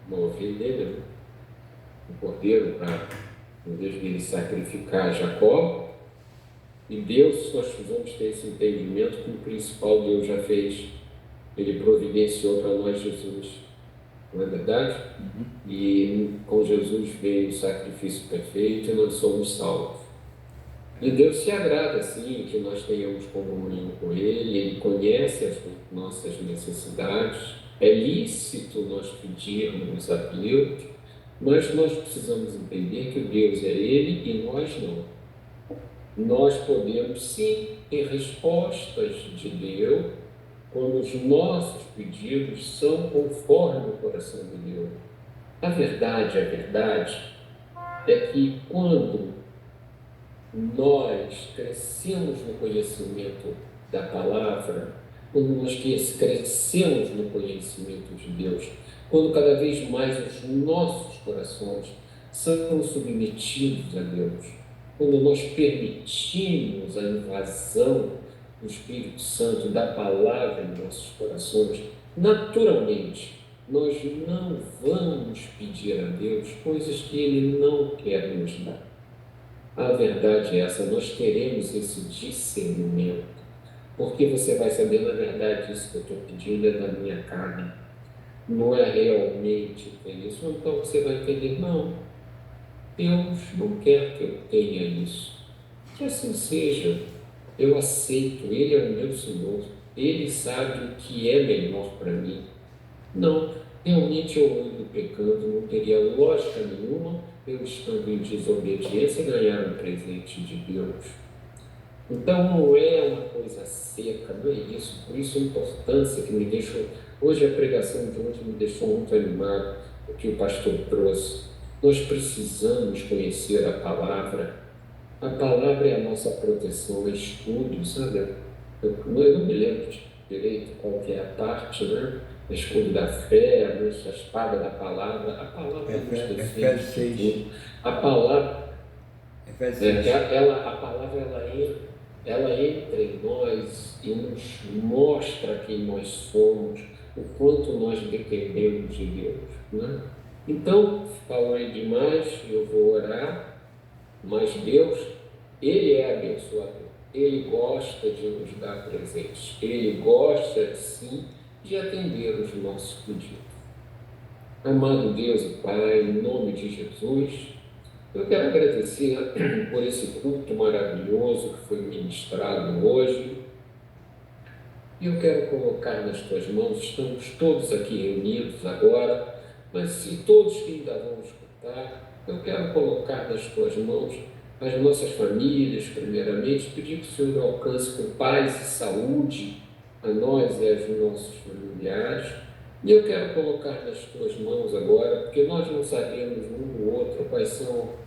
D: Uma ovelha, né? Um cordeiro para, em vez de ele sacrificar Jacó, e Deus, nós vamos ter esse entendimento que o principal Deus já fez, ele providenciou para nós Jesus, não é verdade? E com Jesus veio o sacrifício perfeito e nós somos salvos. E Deus se agrada, sim, que nós tenhamos comunhão com Ele conhece as nossas necessidades, é lícito nós pedirmos a Deus, mas nós precisamos entender que Deus é Ele e nós não. Nós podemos, sim, ter respostas de Deus quando os nossos pedidos são conforme o coração de Deus. A verdade é que quando nós crescemos no conhecimento da palavra, quando nós crescemos no conhecimento de Deus, quando cada vez mais os nossos corações são submetidos a Deus, quando nós permitimos a invasão do Espírito Santo, da palavra em nossos corações, naturalmente, nós não vamos pedir a Deus coisas que Ele não quer nos dar. A verdade é essa, nós queremos esse discernimento, porque você vai saber, na verdade, isso que eu estou pedindo é da minha carne, não é realmente isso. Então você vai entender, não, Deus não quer que eu tenha isso. Que assim seja, eu aceito, Ele é o meu Senhor, Ele sabe o que é melhor para mim. Não, realmente eu ando pecando, não teria lógica nenhuma eu estando em desobediência ganhar um presente de Deus. Então não é uma coisa seca, não é isso. Por isso a importância que me deixou, hoje a pregação de hoje me deixou muito animado, o que o pastor trouxe. Nós precisamos conhecer a palavra A palavra é a nossa proteção, é escudo, sabe? Eu não me lembro direito qual que é a parte, né? É escudo da fé, a espada da palavra. A palavra nos defende de tudo. A palavra, a palavra ela entra em nós e nos mostra quem nós somos, o quanto nós dependemos de Deus, né? Então, falei demais, eu vou orar, mas Deus, Ele é abençoador, Ele gosta de nos dar presentes, Ele gosta, sim, de atender os nossos pedidos. Amado Deus e Pai, em nome de Jesus, eu quero agradecer por esse culto maravilhoso que foi ministrado hoje. E eu quero colocar nas Tuas mãos, estamos todos aqui reunidos agora, mas se todos que ainda vão escutar, eu quero colocar nas Tuas mãos as nossas famílias, primeiramente, pedir que o Senhor alcance com paz e saúde a nós e aos nossos familiares. E eu quero colocar nas Tuas mãos agora, porque nós não sabemos um do outro quais são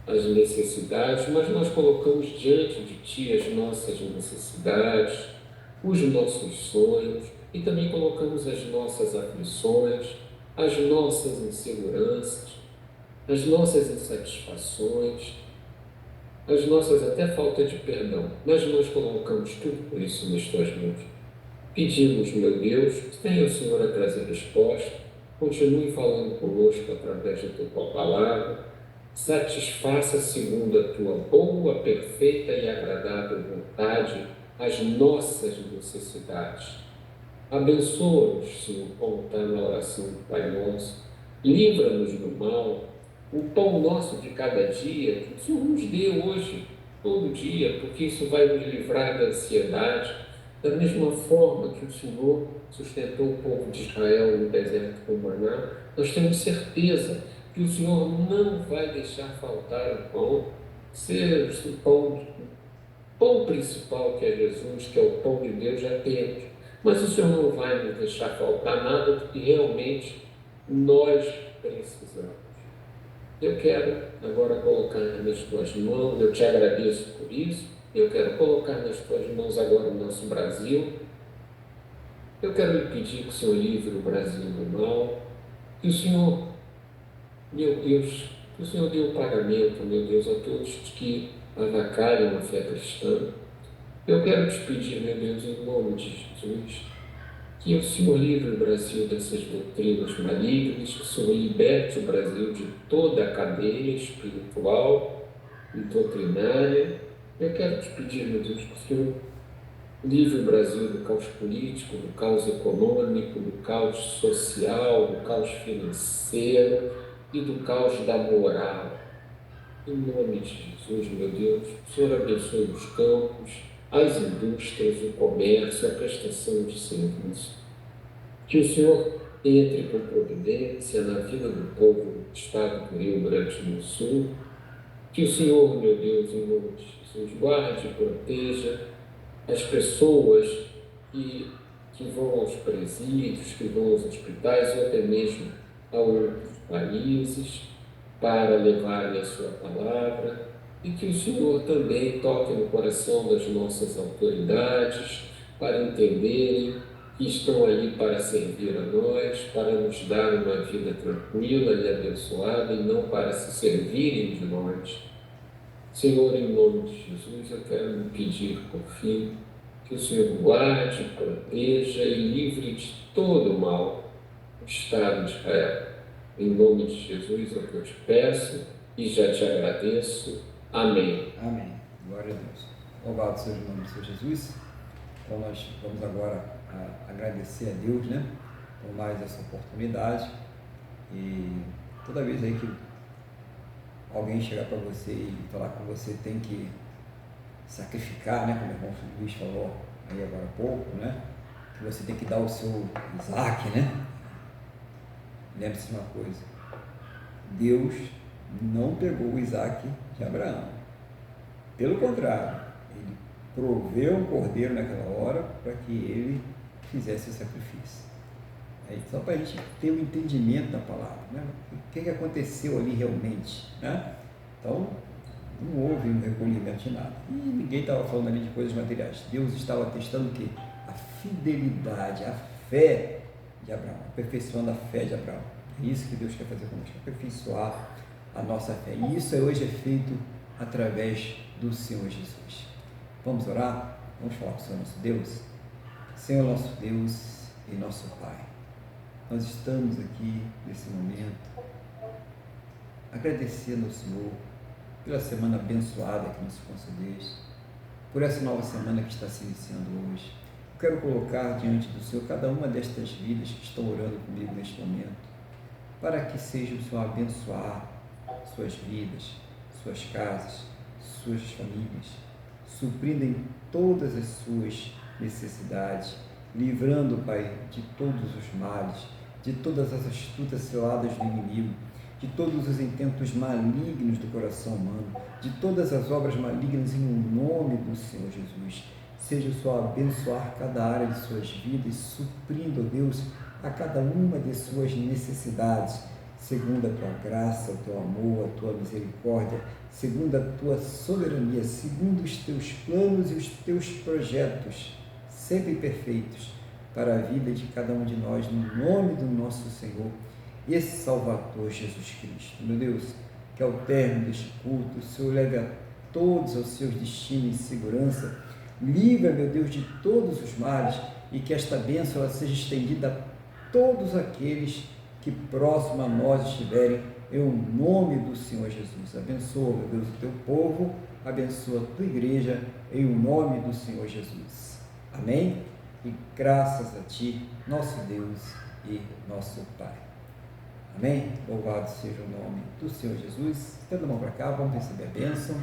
D: as necessidades, mas nós colocamos diante de Ti as nossas necessidades, os nossos sonhos, e também colocamos as nossas aflições, as nossas inseguranças, as nossas insatisfações, as nossas até falta de perdão, mas nós colocamos tudo por isso nas Tuas mãos. Pedimos, meu Deus, que tenha o Senhor a trazer resposta, continue falando conosco através da Tua palavra, satisfaça segundo a Tua boa, perfeita e agradável vontade as nossas necessidades. Abençoa-nos, Senhor, como está na oração do Pai Nosso, livra-nos do mal, o pão nosso de cada dia, que o Senhor nos dê hoje, todo dia, porque isso vai nos livrar da ansiedade, da mesma forma que o Senhor sustentou o povo de Israel no deserto com maná. Nós temos certeza que o Senhor não vai deixar faltar o pão, seja o pão principal que é Jesus, que é o pão de Deus, já temos. Mas o Senhor não vai nos deixar faltar nada do que realmente nós precisamos. Eu quero agora colocar nas Tuas mãos, eu Te agradeço por isso, eu quero colocar nas Tuas mãos agora o nosso Brasil. Eu quero lhe pedir que o Senhor livre o Brasil do mal, que o Senhor, meu Deus, que o Senhor dê o pagamento, meu Deus, a todos que avacalham a fé cristã. Eu quero te pedir, meu Deus, em nome de Jesus, que o Senhor livre o Brasil dessas doutrinas malignas, que o Senhor liberte o Brasil de toda a cadeia espiritual e doutrinária. Eu quero te pedir, meu Deus, que o Senhor livre o Brasil do caos político, do caos econômico, do caos social, do caos financeiro e do caos da moral. Em nome de Jesus, meu Deus, o Senhor abençoe os campos, as indústrias, o comércio, a prestação de serviço. Que o Senhor entre com providência na vida do povo do Estado do Rio Grande do Sul. Que o Senhor, meu Deus, em nome de Jesus, guarde e proteja as pessoas que vão aos presídios, que vão aos hospitais ou até mesmo a outros países para levarem a sua palavra. E que o Senhor também toque no coração das nossas autoridades para entenderem que estão aí para servir a nós, para nos dar uma vida tranquila e abençoada e não para se servirem de nós. Senhor, em nome de Jesus, eu quero lhe pedir, por fim, que o Senhor guarde, proteja e livre de todo o mal o Estado de Israel. Em nome de Jesus é o que eu te peço e já te agradeço. Amém.
A: Amém. Glória a Deus. Louvado seja o nome do Senhor Jesus. Então nós vamos agora agradecer a Deus, né, por mais essa oportunidade. E toda vez aí que alguém chegar para você e falar que você tem que sacrificar, né, como o irmão Luiz falou aí agora há pouco, né, que você tem que dar o seu Isaac, né, lembre-se de uma coisa: Deus não pegou o Isaac de Abraão. Pelo contrário, ele proveu um cordeiro naquela hora para que ele fizesse o sacrifício. Só para a gente ter um entendimento da palavra, né? O que aconteceu ali realmente, né? Então, Não houve um recolhimento de nada. E ninguém estava falando ali de coisas materiais. Deus estava testando o quê? A fidelidade, a fé de Abraão, aperfeiçoando a fé de Abraão. É isso que Deus quer fazer conosco, aperfeiçoar a nossa fé. E isso hoje é feito através do Senhor Jesus. Vamos orar? Vamos falar com o Senhor nosso Deus? Senhor nosso Deus e nosso Pai, nós estamos aqui nesse momento agradecendo ao Senhor pela semana abençoada que nos concedeste, por essa nova semana que está se iniciando hoje. Eu quero colocar diante do Senhor cada uma destas vidas que estão orando comigo neste momento, para que seja o Senhor abençoar suas vidas, suas casas, suas famílias, suprindo em todas as suas necessidades, livrando, Pai, de todos os males, de todas as astutas ciladas do inimigo, de todos os intentos malignos do coração humano, de todas as obras malignas, em nome do Senhor Jesus. Seja só abençoar cada área de suas vidas, suprindo, Deus, a cada uma de suas necessidades, segundo a tua graça, o teu amor, a tua misericórdia, segundo a tua soberania, segundo os teus planos e os teus projetos, sempre perfeitos, para a vida de cada um de nós, no nome do nosso Senhor e Salvador Jesus Cristo. Meu Deus, que ao término deste culto, o Senhor leve a todos aos seus destinos em segurança, livra, meu Deus, de todos os males, e que esta bênção ela seja estendida a todos aqueles que próximo a nós estiverem, em nome do Senhor Jesus. Abençoa, meu Deus, o teu povo, abençoa a tua igreja, em nome do Senhor Jesus. Amém? E graças a ti, nosso Deus e nosso Pai. Amém? Louvado seja o nome do Senhor Jesus. Tendo a mão para cá, vamos receber a bênção.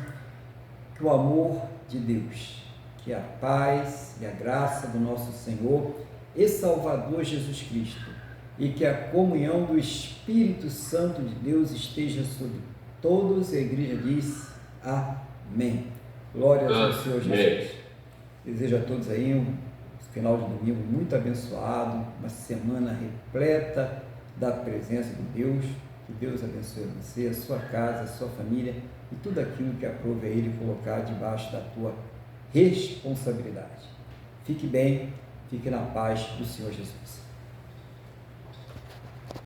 A: Que o amor de Deus, que a paz e a graça do nosso Senhor e Salvador Jesus Cristo, e que a comunhão do Espírito Santo de Deus esteja sobre todos. A igreja diz amém. Glórias ao Senhor Jesus. Desejo a todos aí um final de domingo muito abençoado, uma semana repleta da presença de Deus. Que Deus abençoe você, a sua casa, a sua família e tudo aquilo que aprove a Ele colocar debaixo da tua responsabilidade. Fique bem, fique na paz do Senhor Jesus.